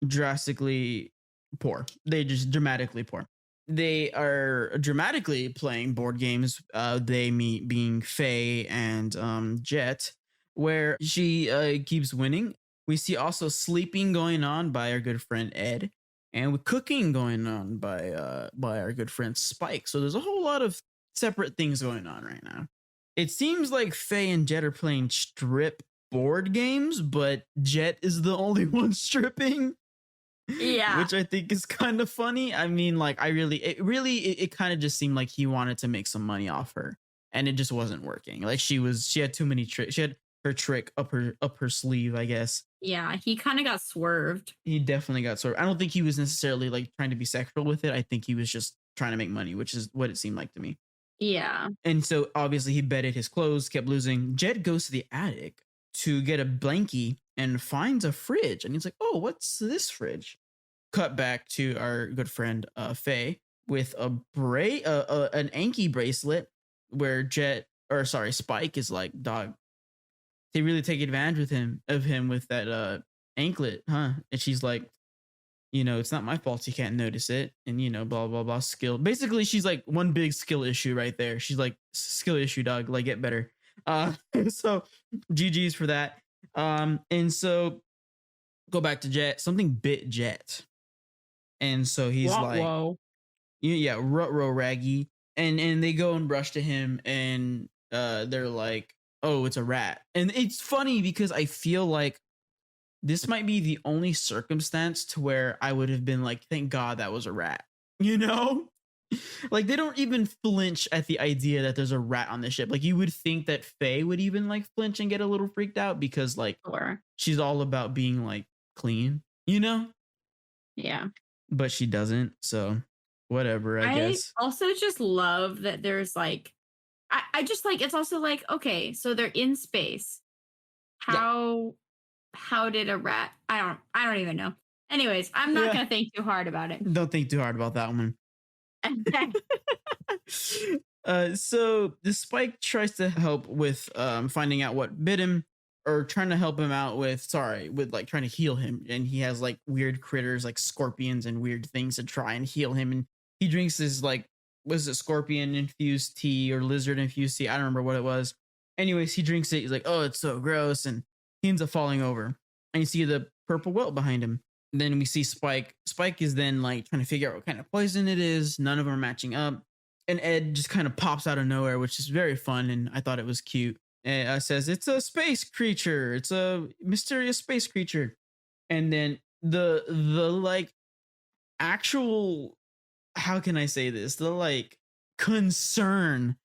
drastically poor. They just dramatically poor. They are dramatically playing board games. They meet being Faye and Jet, where she keeps winning. We see also sleeping going on by our good friend Ed, and with cooking going on by our good friend Spike. So there's a whole lot of separate things going on right now. It seems like Faye and Jet are playing strip board games, but Jet is the only one stripping. Yeah. Which I think is kind of funny. I mean, like, it kind of just seemed like he wanted to make some money off her, and it just wasn't working. Like she had too many tricks. She had her trick up her sleeve, I guess. Yeah, he kind of got swerved. He definitely got swerved. I don't think he was necessarily like trying to be sexual with it. I think he was just trying to make money, which is what it seemed like to me. Yeah. And so obviously he betted his clothes, kept losing. Jed goes to the attic to get a blankie and finds a fridge. And he's like, oh, what's this fridge? Cut back to our good friend Faye with an Anki bracelet where Spike is like, dog, they really take advantage of him with that anklet, huh? And she's like, it's not my fault he can't notice it. And, blah, blah, blah, skill. Basically, she's like one big skill issue right there. She's like, skill issue, dog, like get better. So GG's for that. And so go back to Jet. Something bit Jet. And so he's like, whoa. Yeah, ruh-roh raggy. And they go and brush to him and they're like, oh, it's a rat. And it's funny because I feel like this might be the only circumstance to where I would have been like, thank God that was a rat. Like they don't even flinch at the idea that there's a rat on the ship. Like you would think that Faye would even like flinch and get a little freaked out because like Sure. she's all about being like clean, Yeah. but she doesn't. So whatever, I I guess. also just love that there's like I just like it's also like, okay, so they're in space. Yeah. How did a rat I don't even know. Anyways, I'm not Yeah. gonna think too hard about it. Don't think too hard about that one. So the Spike tries to help with finding out what bit him, or trying to help him out with like trying to heal him, and he has like weird critters like scorpions and weird things to try and heal him, and he drinks this like, was it scorpion infused tea or lizard infused tea? I don't remember what it was. Anyways, he drinks it. He's like, oh, it's so gross, and he ends up falling over, and you see the purple welt behind him. Then we see Spike. Spike is then like trying to figure out what kind of poison it is. None of them are matching up. And Ed just kind of pops out of nowhere, which is very fun. And I thought it was cute. And says, it's a space creature. It's a mysterious space creature. And then the like actual, how can I say this? The like concern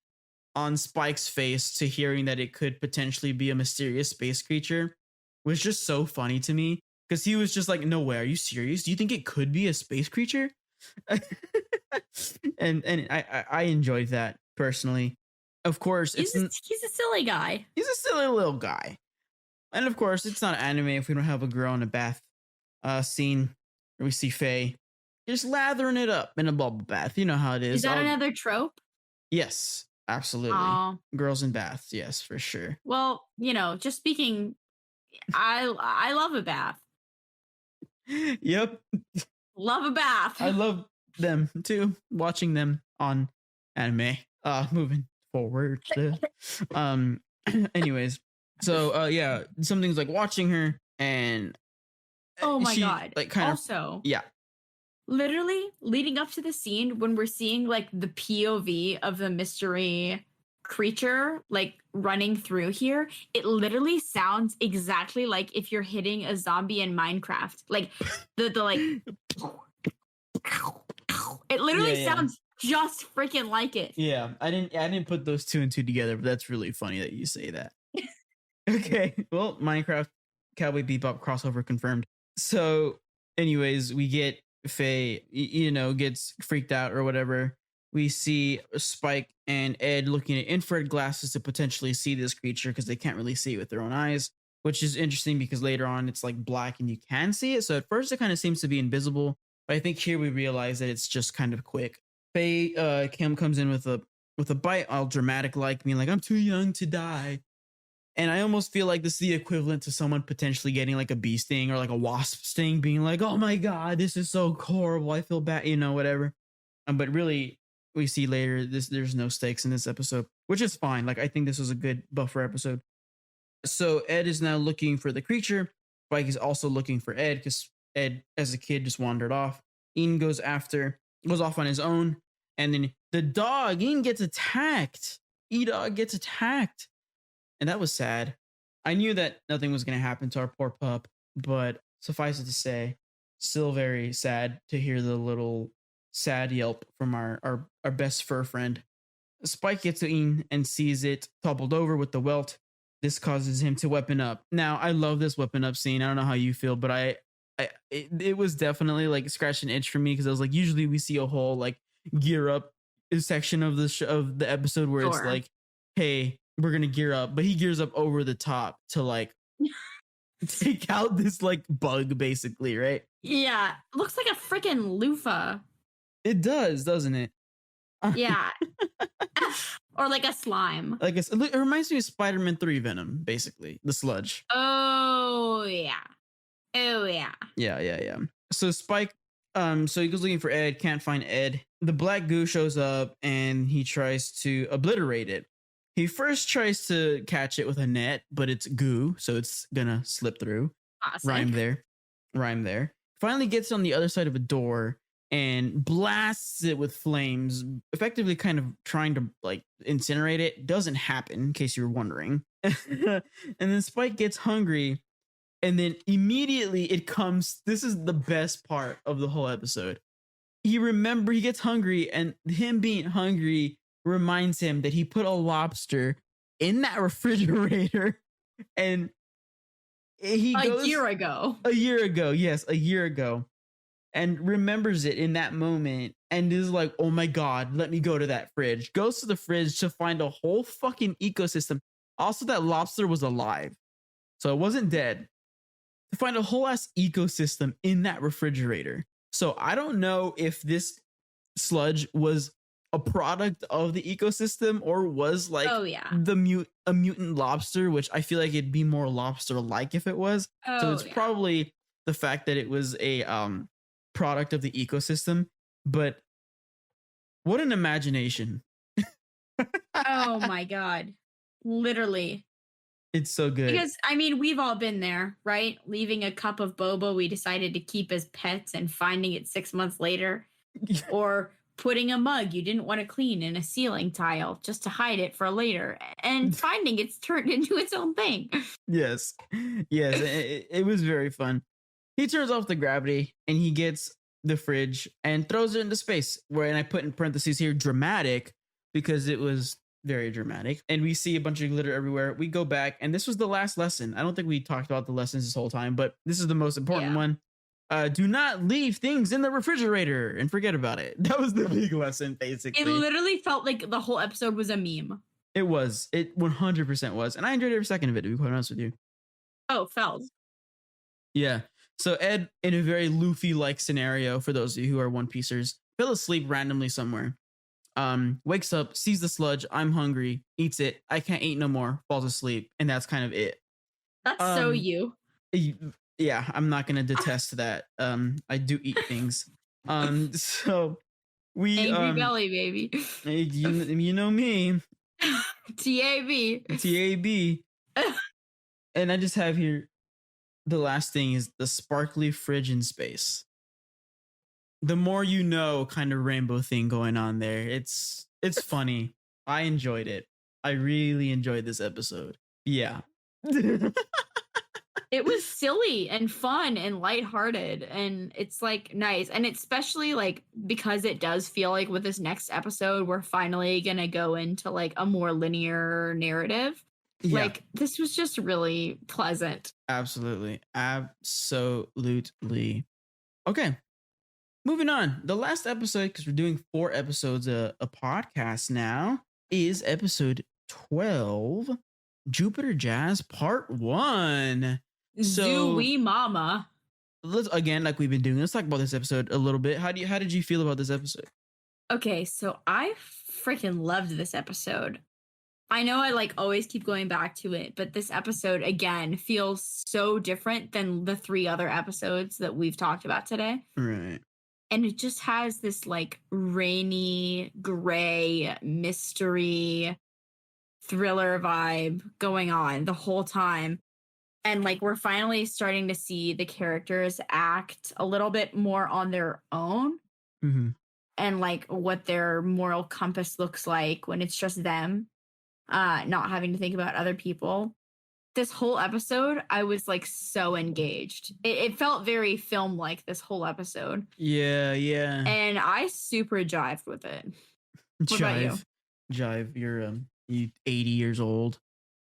on Spike's face to hearing that it could potentially be a mysterious space creature was just so funny to me, because he was just like, no way, are you serious? Do you think it could be a space creature? and I enjoyed that personally. Of course, he's a silly guy. He's a silly little guy. And of course, it's not anime if we don't have a girl in a bath scene where we see Faye just lathering it up in a bubble bath. You know how it is. Is that another trope? Yes, absolutely. Girls in baths, yes, for sure. Well, just speaking, I love a bath. Yep. Love a bath. I love them too, watching them on anime. Moving forward. Anyways, so yeah, something's like watching her, and oh my god. Like kind also, yeah. Literally leading up to the scene when we're seeing like the POV of the mystery creature like running through here, it literally sounds exactly like if you're hitting a zombie in Minecraft. Like the like it literally sounds just freaking like it. Yeah, I didn't put those two and two together, but that's really funny that you say that. Okay, well, Minecraft Cowboy Bebop crossover confirmed. So anyways, we get Faye, gets freaked out or whatever. We see Spike and Ed looking at infrared glasses to potentially see this creature, because they can't really see it with their own eyes, which is interesting because later on it's like black and you can see it. So at first it kind of seems to be invisible, but I think here we realize that it's just kind of quick. Faye Kim comes in with a bite, all dramatic, like being like, I'm too young to die. And I almost feel like this is the equivalent to someone potentially getting like a bee sting or like a wasp sting, being like, oh my God, this is so horrible, I feel bad, whatever. But really, we see later there's no stakes in this episode, which is fine. Like, I think this was a good buffer episode. So Ed is now looking for the creature. Spike is also looking for Ed, because Ed, as a kid, just wandered off. Ian goes off on his own. And then the dog, Ian gets attacked. E-Dog gets attacked. And that was sad. I knew that nothing was going to happen to our poor pup, but suffice it to say, still very sad to hear the little sad yelp from our best fur friend. Spike gets to Ian and sees it toppled over with the welt. This causes him to weapon up. Now, I love this weapon up scene. I don't know how you feel, but it was definitely like scratch an itch for me, because I was like, usually we see a whole like gear up section of the episode where it's like, hey, we're gonna gear up, but he gears up over the top to like take out this like bug, basically, right? Yeah, looks like a freaking loofah. It does, doesn't it? Yeah. Or like a slime. It reminds me of Spider-Man 3 Venom, basically, the sludge. Oh yeah. Yeah. So Spike, so he goes looking for Ed, can't find Ed. The black goo shows up and he tries to obliterate it. He first tries to catch it with a net, but it's goo, so it's gonna slip through. Awesome. Rhyme there. Finally gets on the other side of a door and blasts it with flames, effectively kind of trying to like incinerate it. Doesn't happen, in case you were wondering. And then Spike gets hungry, and then immediately it comes. This is the best part of the whole episode. He gets hungry, and him being hungry reminds him that he put a lobster in that refrigerator, and he goes, a year ago. Yes, a year ago. and remembers it in that moment and is like, oh my God, let me go to that fridge. Goes to the fridge to find a whole fucking ecosystem. Also, that lobster was alive. So it wasn't dead. To find a whole ass ecosystem in that refrigerator. So I don't know if this sludge was a product of the ecosystem or was like Oh yeah. a mutant lobster, which I feel like it'd be more lobster like if it was. So Oh it's yeah. probably the fact that it was a product of the ecosystem. But what an imagination. Oh my God. Literally. It's so good. Because I mean, we've all been there, right? Leaving a cup of boba we decided to keep as pets and finding it 6 months later. Or putting a mug you didn't want to clean in a ceiling tile just to hide it for later and finding it's turned into its own thing. Yes. Yes. It was very fun. He turns off the gravity and he gets the fridge and throws it into space. And I put in parentheses here dramatic because it was very dramatic. And we see a bunch of glitter everywhere. We go back, and this was the last lesson. I don't think we talked about the lessons this whole time, but this is the most important one. Do not leave things in the refrigerator and forget about it. That was the big lesson, basically. It literally felt like the whole episode was a meme. It was. It 100% was. And I enjoyed every second of it, to be quite honest with you. Oh, felt. Yeah. So Ed, in a very Luffy-like scenario, for those of you who are One Piecers, fell asleep randomly somewhere. Wakes up, sees the sludge. I'm hungry. Eats it. I can't eat no more. Falls asleep, and that's kind of it. That's so you. Yeah, I'm not gonna detest that. I do eat things. So we Angry belly, baby. You know me. TAB. TAB. And I just have here the last thing is the sparkly fridge in space. The more you know kind of rainbow thing going on there. It's funny. I enjoyed it. I really enjoyed this episode. Yeah. It was silly and fun and lighthearted, and it's like nice. And especially like because it does feel like with this next episode, we're finally gonna go into like a more linear narrative. Yeah. Like this was just really pleasant. Absolutely. Absolutely. Okay. Moving on. The last episode, because we're doing 4 episodes a podcast now, is episode 12, Jupiter Jazz Part 1. So Zooey Mama. Let's again, like we've been doing, let's talk about this episode a little bit. How did you feel about this episode? Okay, so I freaking loved this episode. I know I like always keep going back to it, but this episode again feels so different than the 3 other episodes that we've talked about today. Right. And it just has this like rainy, gray, mystery, thriller vibe going on the whole time. And like we're finally starting to see the characters act a little bit more on their own. Mm-hmm. And like what their moral compass looks like when it's just them, not having to think about other people. This whole episode, I was like so engaged. It felt very film-like this whole episode. Yeah. And I super jived with it. What about you? Jive, you're 80 years old.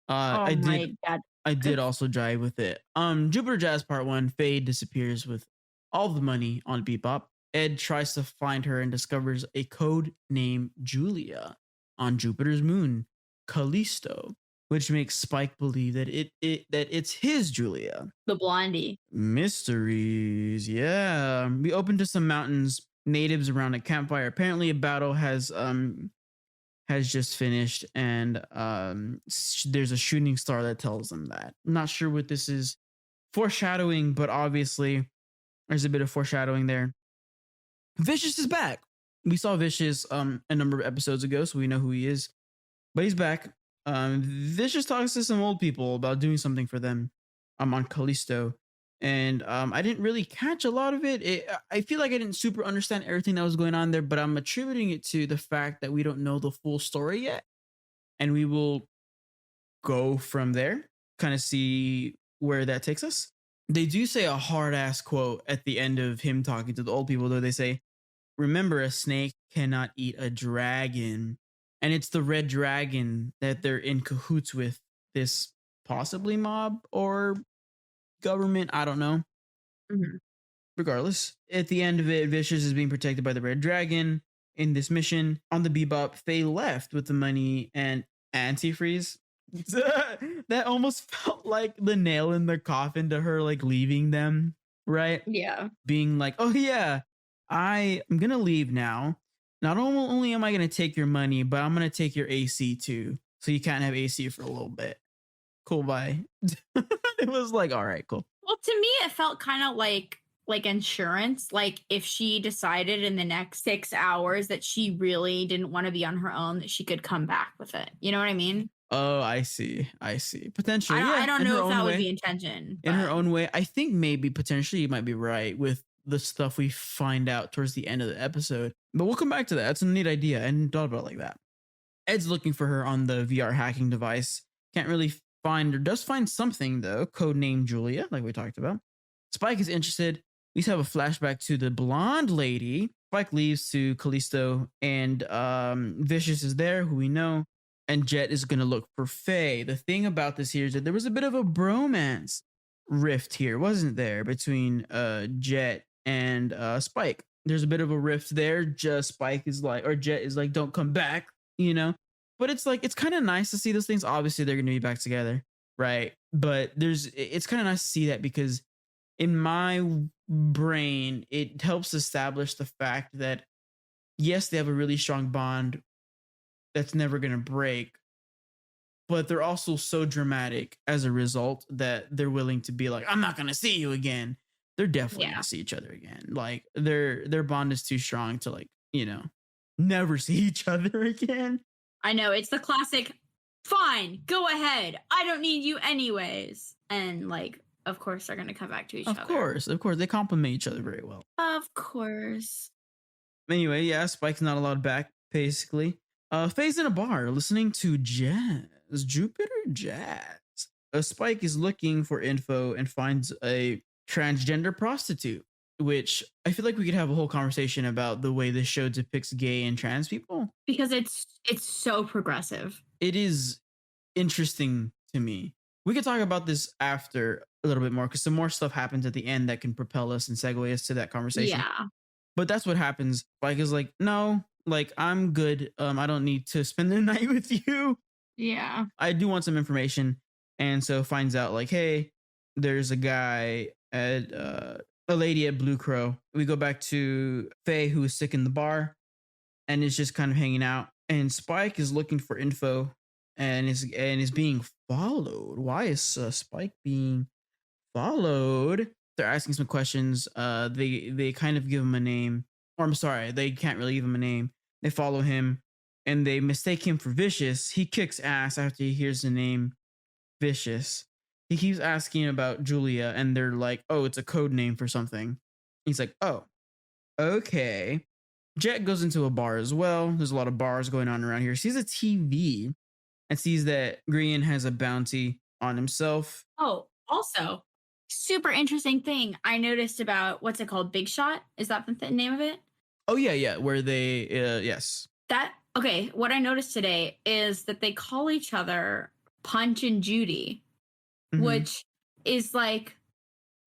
I did also jive with it. Jupiter Jazz Part 1, Faye disappears with all the money on Bebop. Ed tries to find her and discovers a code named Julia on Jupiter's moon, Callisto, which makes Spike believe that it's his Julia. The blondie. Mysteries, yeah. We open to some mountains, natives around a campfire. Apparently a battle has just finished, and there's a shooting star that tells them that. I'm not sure what this is foreshadowing, but obviously there's a bit of foreshadowing there. Vicious is back. We saw Vicious a number of episodes ago, so we know who he is, but he's back. Vicious talks to some old people about doing something for them on Callisto, and I didn't really catch a lot of it. I feel like I didn't super understand everything that was going on there, but I'm attributing it to the fact that we don't know the full story yet, and we will go from there, kind of see where that takes us. They do say a hard ass quote at the end of him talking to the old people, though. They say, "Remember, a snake cannot eat a dragon." And it's the red dragon that they're in cahoots with, this possibly mob or government. I don't know. Mm-hmm. regardless, at the end of it, Vicious is being protected by the Red Dragon in this mission. On the Bebop, Faye left with the money and antifreeze. That almost felt like the nail in the coffin to her, like leaving them, right? Yeah. Being like, oh yeah, I'm gonna leave now. Not only am I gonna take your money, but I'm gonna take your AC too. So you can't have AC for a little bit. Cool, bye. It was like, all right, cool. Well, to me, it felt kind of like insurance. Like if she decided in the next 6 hours that she really didn't want to be on her own, that she could come back with it. You know what I mean? Oh, I see. Potentially, I don't in her know if that own was way. the intention. In her but- own way, I think maybe potentially you might be right with the stuff we find out towards the end of the episode. But we'll come back to that. That's a neat idea. I hadn't thought about it like that. Ed's looking for her on the VR hacking device. Can't really find, or does find something though, codename Julia, like we talked about. Spike is interested. We have a flashback to the blonde lady. Spike leaves to Callisto, and Vicious is there, who we know, and Jet is gonna look for Faye. The thing about this here is that there was a bit of a bromance rift here, wasn't there, between Jet and Spike. There's a bit of a rift there. Just Spike is like, or Jet is like, don't come back, you know. But it's like, it's kind of nice to see those things. Obviously, they're going to be back together, right? But it's kind of nice to see that, because in my brain, it helps establish the fact that, yes, they have a really strong bond that's never going to break, but they're also so dramatic as a result that they're willing to be like, I'm not going to see you again. They're definitely going to see each other again. Like their bond is too strong to, like, you know, never see each other again. I know, it's the classic, fine, go ahead. I don't need you anyways. And like, of course, they're going to come back to each other. Of course. They complement each other very well. Of course. Anyway, yeah, Spike's not allowed back, basically. Faye's in a bar listening to jazz, Jupiter jazz. Spike is looking for info and finds a transgender prostitute, which I feel like we could have a whole conversation about the way this show depicts gay and trans people. Because it's so progressive. It is interesting to me. We could talk about this after a little bit more, because some more stuff happens at the end that can propel us and segue us to that conversation. Yeah. But that's what happens. Spike is like, no, like, I'm good. I don't need to spend the night with you. Yeah. I do want some information. And so finds out, like, hey, there's a guy at a lady at Blue Crow. We go back to Faye, who is sick in the bar and is just kind of hanging out. And Spike is looking for info and is being followed. Why is Spike being followed? They're asking some questions. They kind of give him a name. Or I'm sorry, they can't really give him a name. They follow him and they mistake him for Vicious. He kicks ass after he hears the name Vicious. He keeps asking about Julia, and they're like, oh, it's a code name for something. He's like, oh, okay. Jet goes into a bar as well. There's a lot of bars going on around here. Sees a TV and sees that Green has a bounty on himself. Oh, also, super interesting thing I noticed about, what's it called? Big Shot? Is that the name of it? Oh, yeah. Where they, yes. Okay, what I noticed today is that they call each other Punch and Judy, which is like,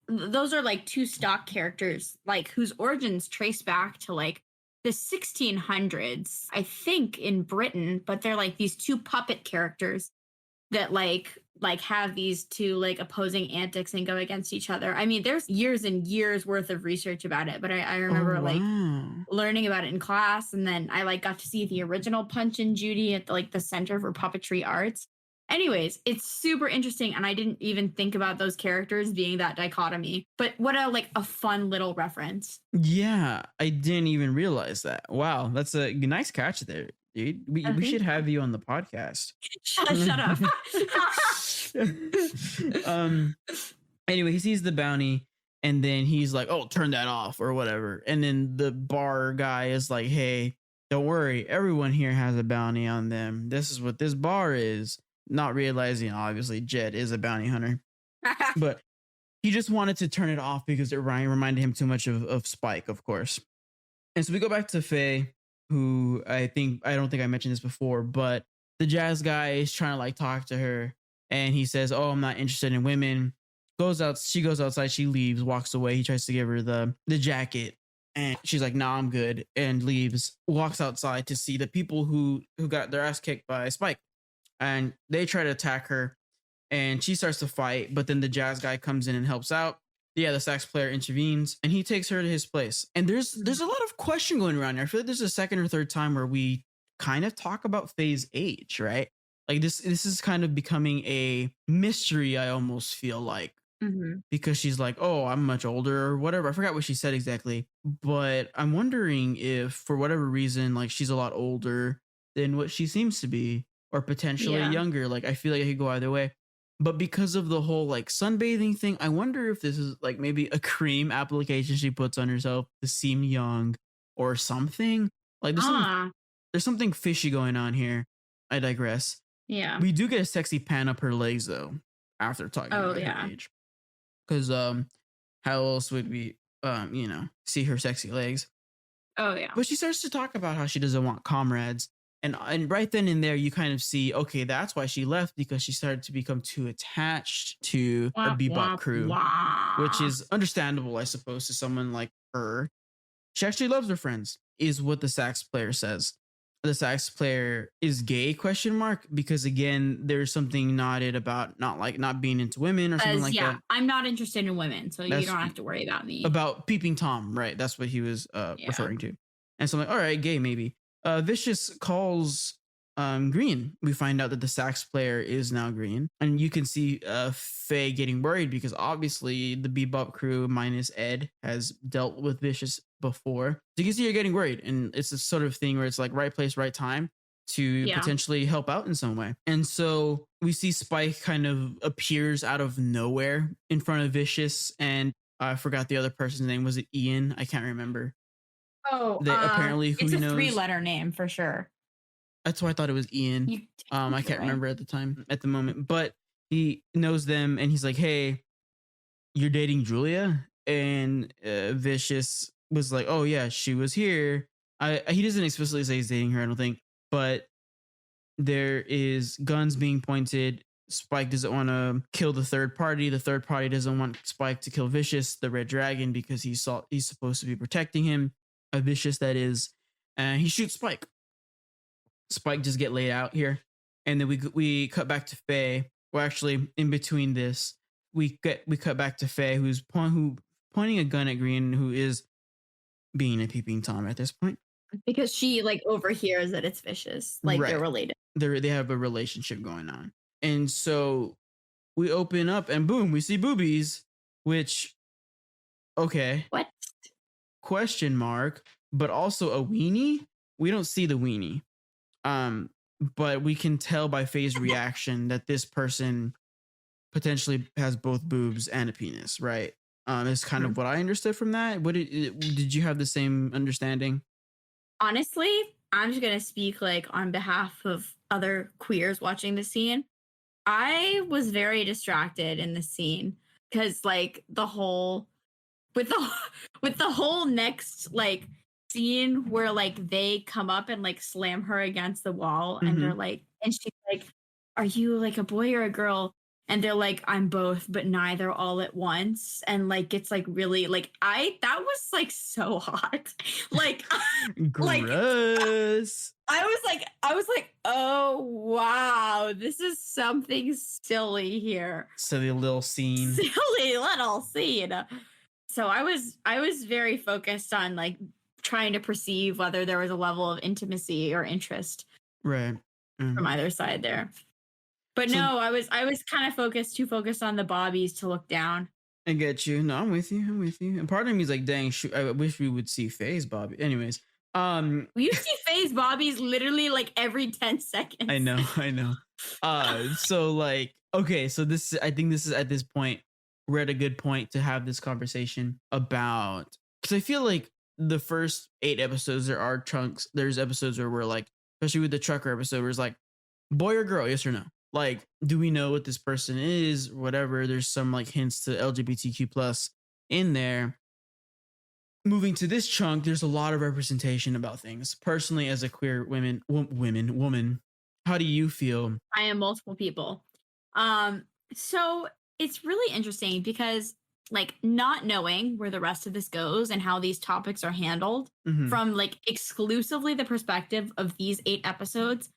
those are like two stock characters, like whose origins trace back to like the 1600s, I think, in Britain, but they're like these two puppet characters that like have these two like opposing antics and go against each other. I mean, there's years and years worth of research about it, but I remember like learning about it in class, and then I like got to see the original Punch and Judy at like the Center for Puppetry Arts. Anyways, it's super interesting, and I didn't even think about those characters being that dichotomy. But what a fun little reference. Yeah, I didn't even realize that. Wow, that's a nice catch there, dude. We should have you on the podcast. Shut up. Anyway, he sees the bounty, and then he's like, oh, turn that off or whatever. And then the bar guy is like, hey, don't worry, everyone here has a bounty on them. This is what this bar is. Not realizing, obviously, Jet is a bounty hunter. But he just wanted to turn it off because it reminded him too much of Spike, of course. And so we go back to Faye, who I don't think I mentioned this before, but the jazz guy is trying to like talk to her, and he says, oh, I'm not interested in women. She goes outside, she leaves, walks away. He tries to give her the jacket, and she's like, "Nah, I'm good," and leaves. Walks outside to see the people who got their ass kicked by Spike, and they try to attack her, and she starts to fight. But then the jazz guy comes in and helps out. Yeah, the sax player intervenes, and he takes her to his place. And there's a lot of question going around here. I feel like there's a second or third time where we kind of talk about Fayes' age, right? Like this is kind of becoming a mystery. I almost feel like, Mhm. because she's like, "Oh, I'm much older," or whatever. I forgot what she said exactly, but I'm wondering if, for whatever reason, like she's a lot older than what she seems to be, or potentially Yeah. younger. Like I feel like it could go either way. But because of the whole like sunbathing thing, I wonder if this is like maybe a cream application she puts on herself to seem young or something. Like Ah. there's something fishy going on here. I digress. Yeah. We do get a sexy pan up her legs though after talking Oh, about her yeah. age. Because how else would we see her sexy legs? Oh, yeah. But she starts to talk about how she doesn't want comrades. And right then and there you kind of see, okay, that's why she left, because she started to become too attached to a Womp, bebop womp, crew, which wah. is understandable, I suppose, to someone like her. She actually loves her friends, is what the sax player says. The sax player is gay, question mark, because again, there's something nodded about not being into women or something Says, like yeah, that. I'm not interested in women, so you That's don't have to worry about me. about peeping Tom, right? That's what he was Yeah. referring to. And so I'm like, all right, gay maybe. Vicious calls Green. We find out that the sax player is now Green, and you can see Faye getting worried because obviously the Bebop crew minus Ed has dealt with Vicious before. So you can see you're getting worried, and it's a sort of thing where it's like right place, right time to Yeah. potentially help out in some way. And so we see Spike kind of appears out of nowhere in front of Vicious, and I forgot the other person's name. Was it Ian? I can't remember. Oh, They apparently who it's he a knows. 3-letter name for sure. That's why I thought it was Ian. You I you're can't right. remember at the moment, but he knows them, and he's like, "Hey, you're dating Julia?" And Vicious was like, "Oh yeah, she was here." He doesn't explicitly say he's dating her, I don't think, but there is guns being pointed. Spike doesn't want to kill the third party. The third party doesn't want Spike to kill Vicious, the Red Dragon, because he's supposed to be protecting him. Vicious, that is. And he shoots Spike. Spike just get laid out here, and then we cut back to Faye. Well, actually, in between this, we cut back to Faye, who's pointing a gun at Green, who is being a peeping Tom at this point. Because she like overhears that it's Vicious, like they're Right. related. They have a relationship going on, and so we open up, and boom, we see boobies. Which, okay, What? question mark, but also a weenie. We don't see the weenie. But we can tell by Faye's reaction that this person potentially has both boobs and a penis, right? Is kind of what I understood from that. What did you have the same understanding? Honestly, I'm just gonna speak like on behalf of other queers watching the scene. I was very distracted in the scene because like the whole with the with the whole next like scene where like they come up and like slam her against the wall and they're like and she's like, are you like a boy or a girl? And they're like, I'm both but neither all at once, and like it's like really like that was like so hot. like like Gross. I was like, oh wow, this is something silly here. Silly little scene. Silly little scene. So I was very focused on like trying to perceive whether there was a level of intimacy or interest Right. from either side there. But So- no, I was kind of too focused on the bobbies to look down. I get you. No, I'm with you. And part of me is like, dang, shoot, I wish we would see Faye's Bobby. Anyways, You see Fayes bobbies literally like every 10 seconds. I know. So like, okay, so I think this is at this point, we're at a good point to have this conversation about, because I feel like the first 8 episodes, there's episodes where we're like, especially with the trucker episode, where it's like, boy or girl, yes or no? Like, do we know what this person is? Whatever. There's some like hints to LGBTQ plus in there. Moving to this chunk, there's a lot of representation about things. Personally, as a queer woman, how do you feel? I am multiple people. So it's really interesting because like not knowing where the rest of this goes and how these topics are handled Hmm. from like exclusively the perspective of these 8 episodes,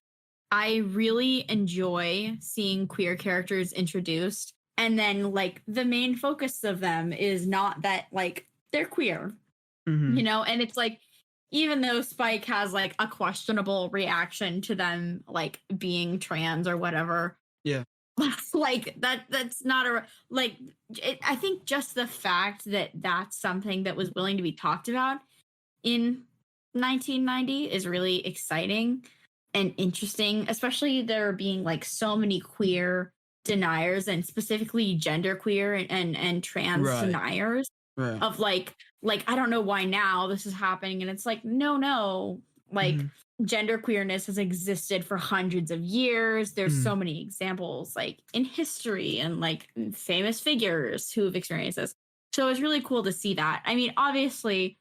I really enjoy seeing queer characters introduced. And then like the main focus of them is not that like they're queer, Hmm. and it's like even though Spike has like a questionable reaction to them like being trans or whatever, Yeah. like that's not a like I think just the fact that that's something that was willing to be talked about in 1990 is really exciting and interesting, especially there being like so many queer deniers and specifically gender queer and trans Right. deniers Right. of like I don't know why now this is happening, and it's like no, like Hmm. gender queerness has existed for hundreds of years. There's Hmm. so many examples like in history and like famous figures who have experienced this, so it's really cool to see that. I mean, obviously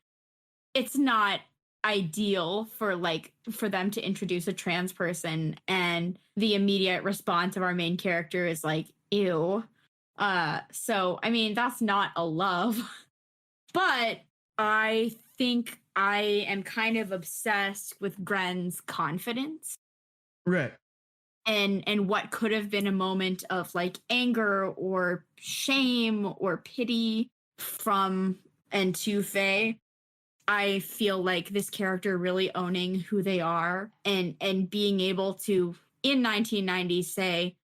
it's not ideal for them to introduce a trans person and the immediate response of our main character is like ew. So I mean that's not a love, but I think I am kind of obsessed with Gren's confidence Right. and what could have been a moment of like anger or shame or pity from and to Faye. I feel like this character really owning who they are and being able to in 1990 say,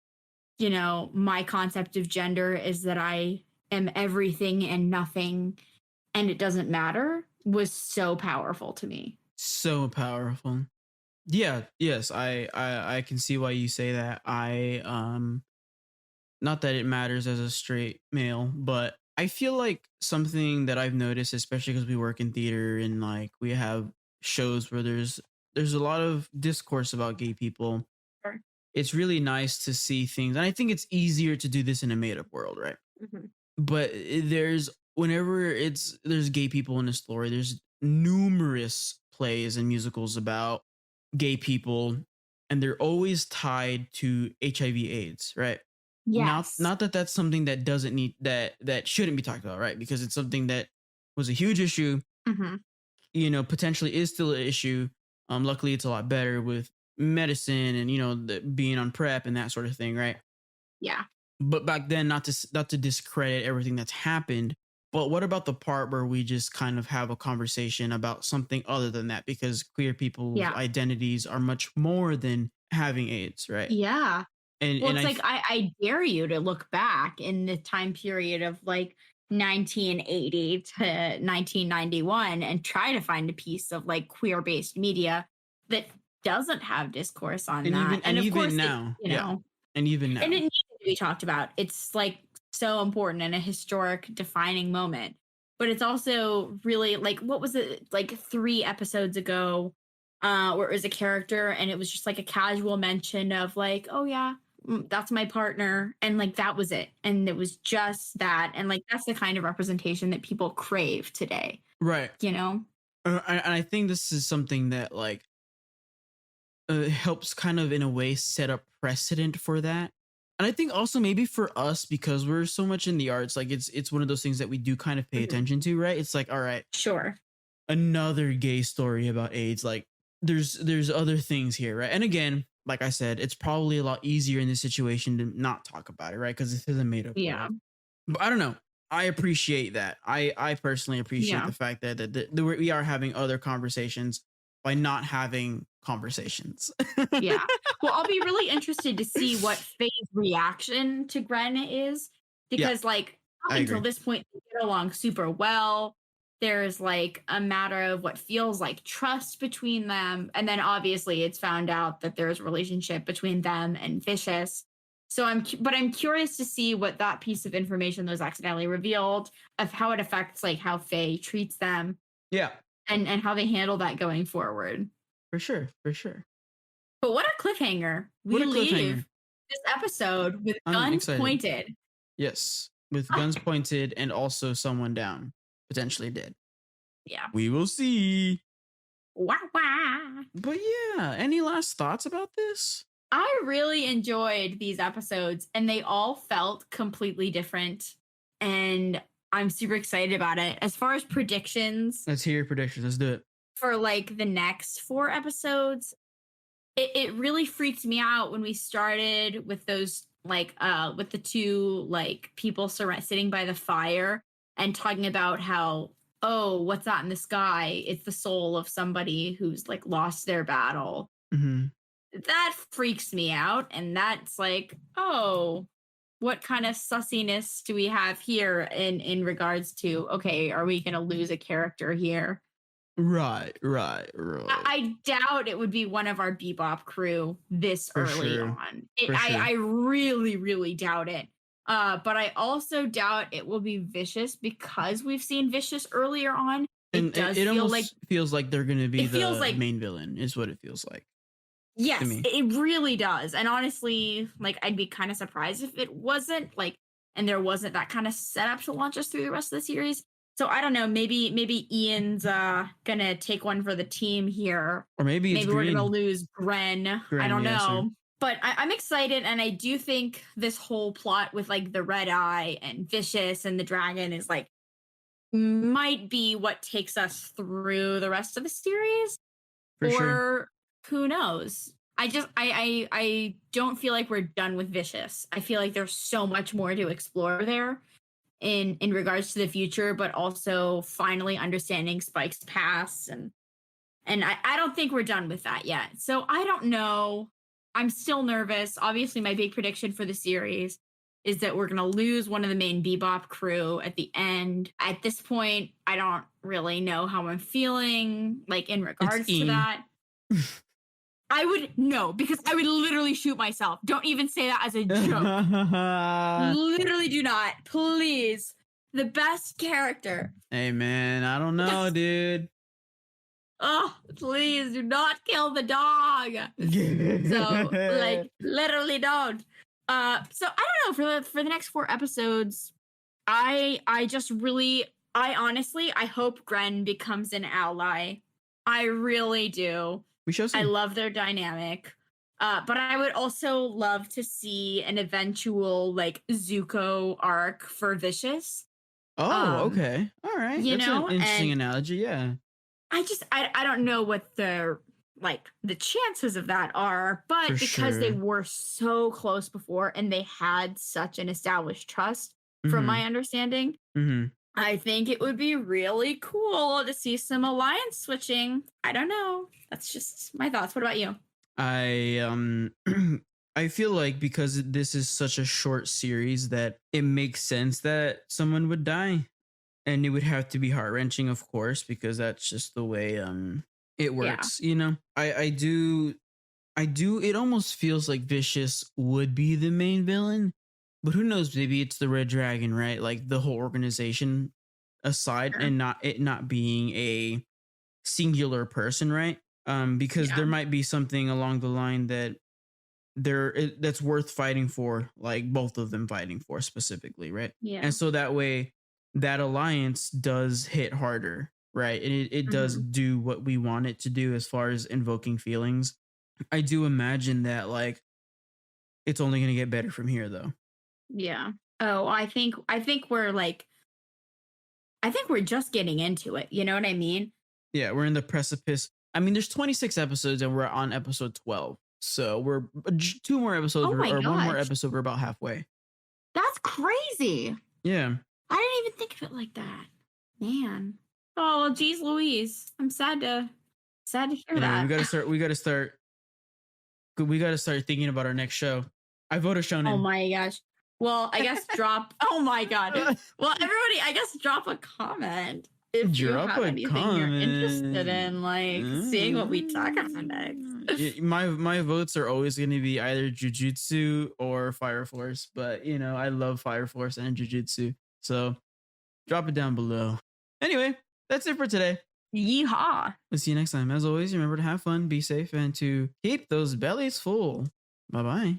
my concept of gender is that I am everything and nothing and it doesn't matter was so powerful to me. So powerful. Yeah. Yes. I can see why you say that. Not that it matters as a straight male, but I feel like something that I've noticed, especially because we work in theater and like we have shows where there's a lot of discourse about gay people. Sure. It's really nice to see things, and I think it's easier to do this in a made up world, right? Mhm. But there's whenever there's gay people in a story, there's numerous plays and musicals about gay people, and they're always tied to HIV/AIDS, right? Not Yes. not that that's something that doesn't need that shouldn't be talked about, right? Because it's something that was a huge issue, Hmm. potentially is still an issue. Luckily it's a lot better with medicine and being on prep and that sort of thing, right? Yeah. But back then, not to discredit everything that's happened, but what about the part where we just kind of have a conversation about something other than that? Because queer people's Yeah. identities are much more than having AIDS, right? Yeah. And Well, and it's I like I dare you to look back in the time period of like 1980 to 1991 and try to find a piece of like queer based media that doesn't have discourse on and that. even And and of course even it, now, yeah, and even and it now, needs to be talked about. It's like so important and a historic defining moment. But it's also really like what was it like 3 episodes ago, where it was a character and it was just like a casual mention of like, oh yeah, that's my partner, and like that was it, and it was just that, and like that's the kind of representation that people crave today. right? You know? And I think this is something that like helps kind of in a way set a precedent for that. And I think also maybe for us, because we're so much in the arts, like it's one of those things that we do kind of pay Mhm. attention to, right? It's like, all right, Sure. another gay story about AIDS. Like there's other things here, right? And again, like I said, it's probably a lot easier in this situation to not talk about it, right? Because this is a made up Yeah. world. But I don't know. I appreciate that. I personally appreciate Yeah. the fact that we are having other conversations by not having conversations. Yeah. Well, I'll be really interested to see what Faye's reaction to Gren is Yeah, because, like, up I until agree. this point, they get along super well. There's like a matter of what feels like trust between them. And then obviously it's found out that there's a relationship between them and Vicious. So but I'm curious to see what that piece of information that was accidentally revealed of how it affects like how Faye treats them Yeah, and how they handle that going forward. for sure, for sure. But what a cliffhanger. What We a cliffhanger. leave this episode with I'm guns excited. pointed. Yes, with guns pointed and also someone down, potentially dead. Yeah. We will see. Wah, wah. But yeah, any last thoughts about this? I really enjoyed these episodes and they all felt completely different. And I'm super excited about it. As far as predictions Let's hear your predictions. Let's do it. for like the next 4 episodes, it really freaked me out when we started with those like with the two like people sitting by the fire and talking about how, oh, what's that in the sky? It's the soul of somebody who's like lost their battle. Mm-hmm. That freaks me out. And that's like, oh, what kind of sussiness do we have here in regards to, okay, are we going to lose a character here? Right. I doubt it would be one of our Bebop crew this For early sure. on. For sure. I really, really doubt it. But I also doubt it will be Vicious because we've seen Vicious earlier on. And does it feel almost like feels like they're going to be it feels the like main villain, is what it feels like. yes, me. it really does. And honestly, like I'd be kind of surprised if it wasn't like, and there wasn't that kind of setup to launch us through the rest of the series. So I don't know. Maybe Ian's gonna take one for the team here. Or maybe it's Maybe we're Green. gonna lose Gren. I Gren, don't yeah, know. But I'm excited, and I do think this whole plot with like the red eye and Vicious and the dragon is like might be what takes us through the rest of the series. For or sure. who knows? I don't feel like we're done with Vicious. I feel like there's so much more to explore there in regards to the future, but also finally understanding Spike's past and I don't think we're done with that yet. So I don't know. I'm still nervous. Obviously, my big prediction for the series is that we're gonna lose one of the main Bebop crew at the end. At this point, I don't really know how I'm feeling, like in regards to Ian. that. I would no, because I would literally shoot myself. Don't even say that as a joke. Literally do not. Please. The best character. Hey man, I don't know, dude. Oh, please do not kill the dog. So like literally don't. So I don't know for the next 4 episodes. I just really I honestly I hope Gren becomes an ally. I really do. We shall see. I love their dynamic. But I would also love to see an eventual like Zuko arc for Vicious. Oh, okay. All right. You That's know, an interesting and analogy, yeah. I don't know what the like the chances of that are, but For because they sure. were so close before and they had such an established trust, from Mhm. my understanding, Mm-hmm. I think it would be really cool to see some alliance switching. I don't know. That's just my thoughts. What about you? I I feel like because this is such a short series that it makes sense that someone would die. And it would have to be heart-wrenching, of course, because that's just the way it works, you know. I do it almost feels like Vicious would be the main villain, but who knows, maybe it's the Red Dragon, right? Like the whole organization aside Sure. and not being a singular person, right? Because Yeah. there might be something along the line that that's worth fighting for, like both of them fighting for specifically, right? Yeah. And so that way that alliance does hit harder, right? And it does do what we want it to do as far as invoking feelings. I do imagine that like it's only going to get better from here though. Yeah. Oh, I think we're like I think we're just getting into it. You know what I mean? Yeah, we're in the precipice. I mean, there's 26 episodes and we're on episode 12. So we're 2 more episodes Oh my or 1 more gosh. episode, we're about halfway. That's crazy. Yeah. I didn't even think of it like that. Man. Oh, geez Louise. I'm sad to hear Yeah, that. we got to start thinking about our next show. I vote a shonen. Oh my gosh. Well, I guess drop. Oh my god. Well, everybody, I guess drop a comment if you Drop have a anything you're interested in, comment. like seeing what we talk about next. My votes are always going to be either Jujutsu or Fire Force, but you know I love Fire Force and Jujutsu, so drop it down below. Anyway, that's it for today. Yeehaw. We'll see you next time. As always, remember to have fun, be safe, and to keep those bellies full. Bye bye.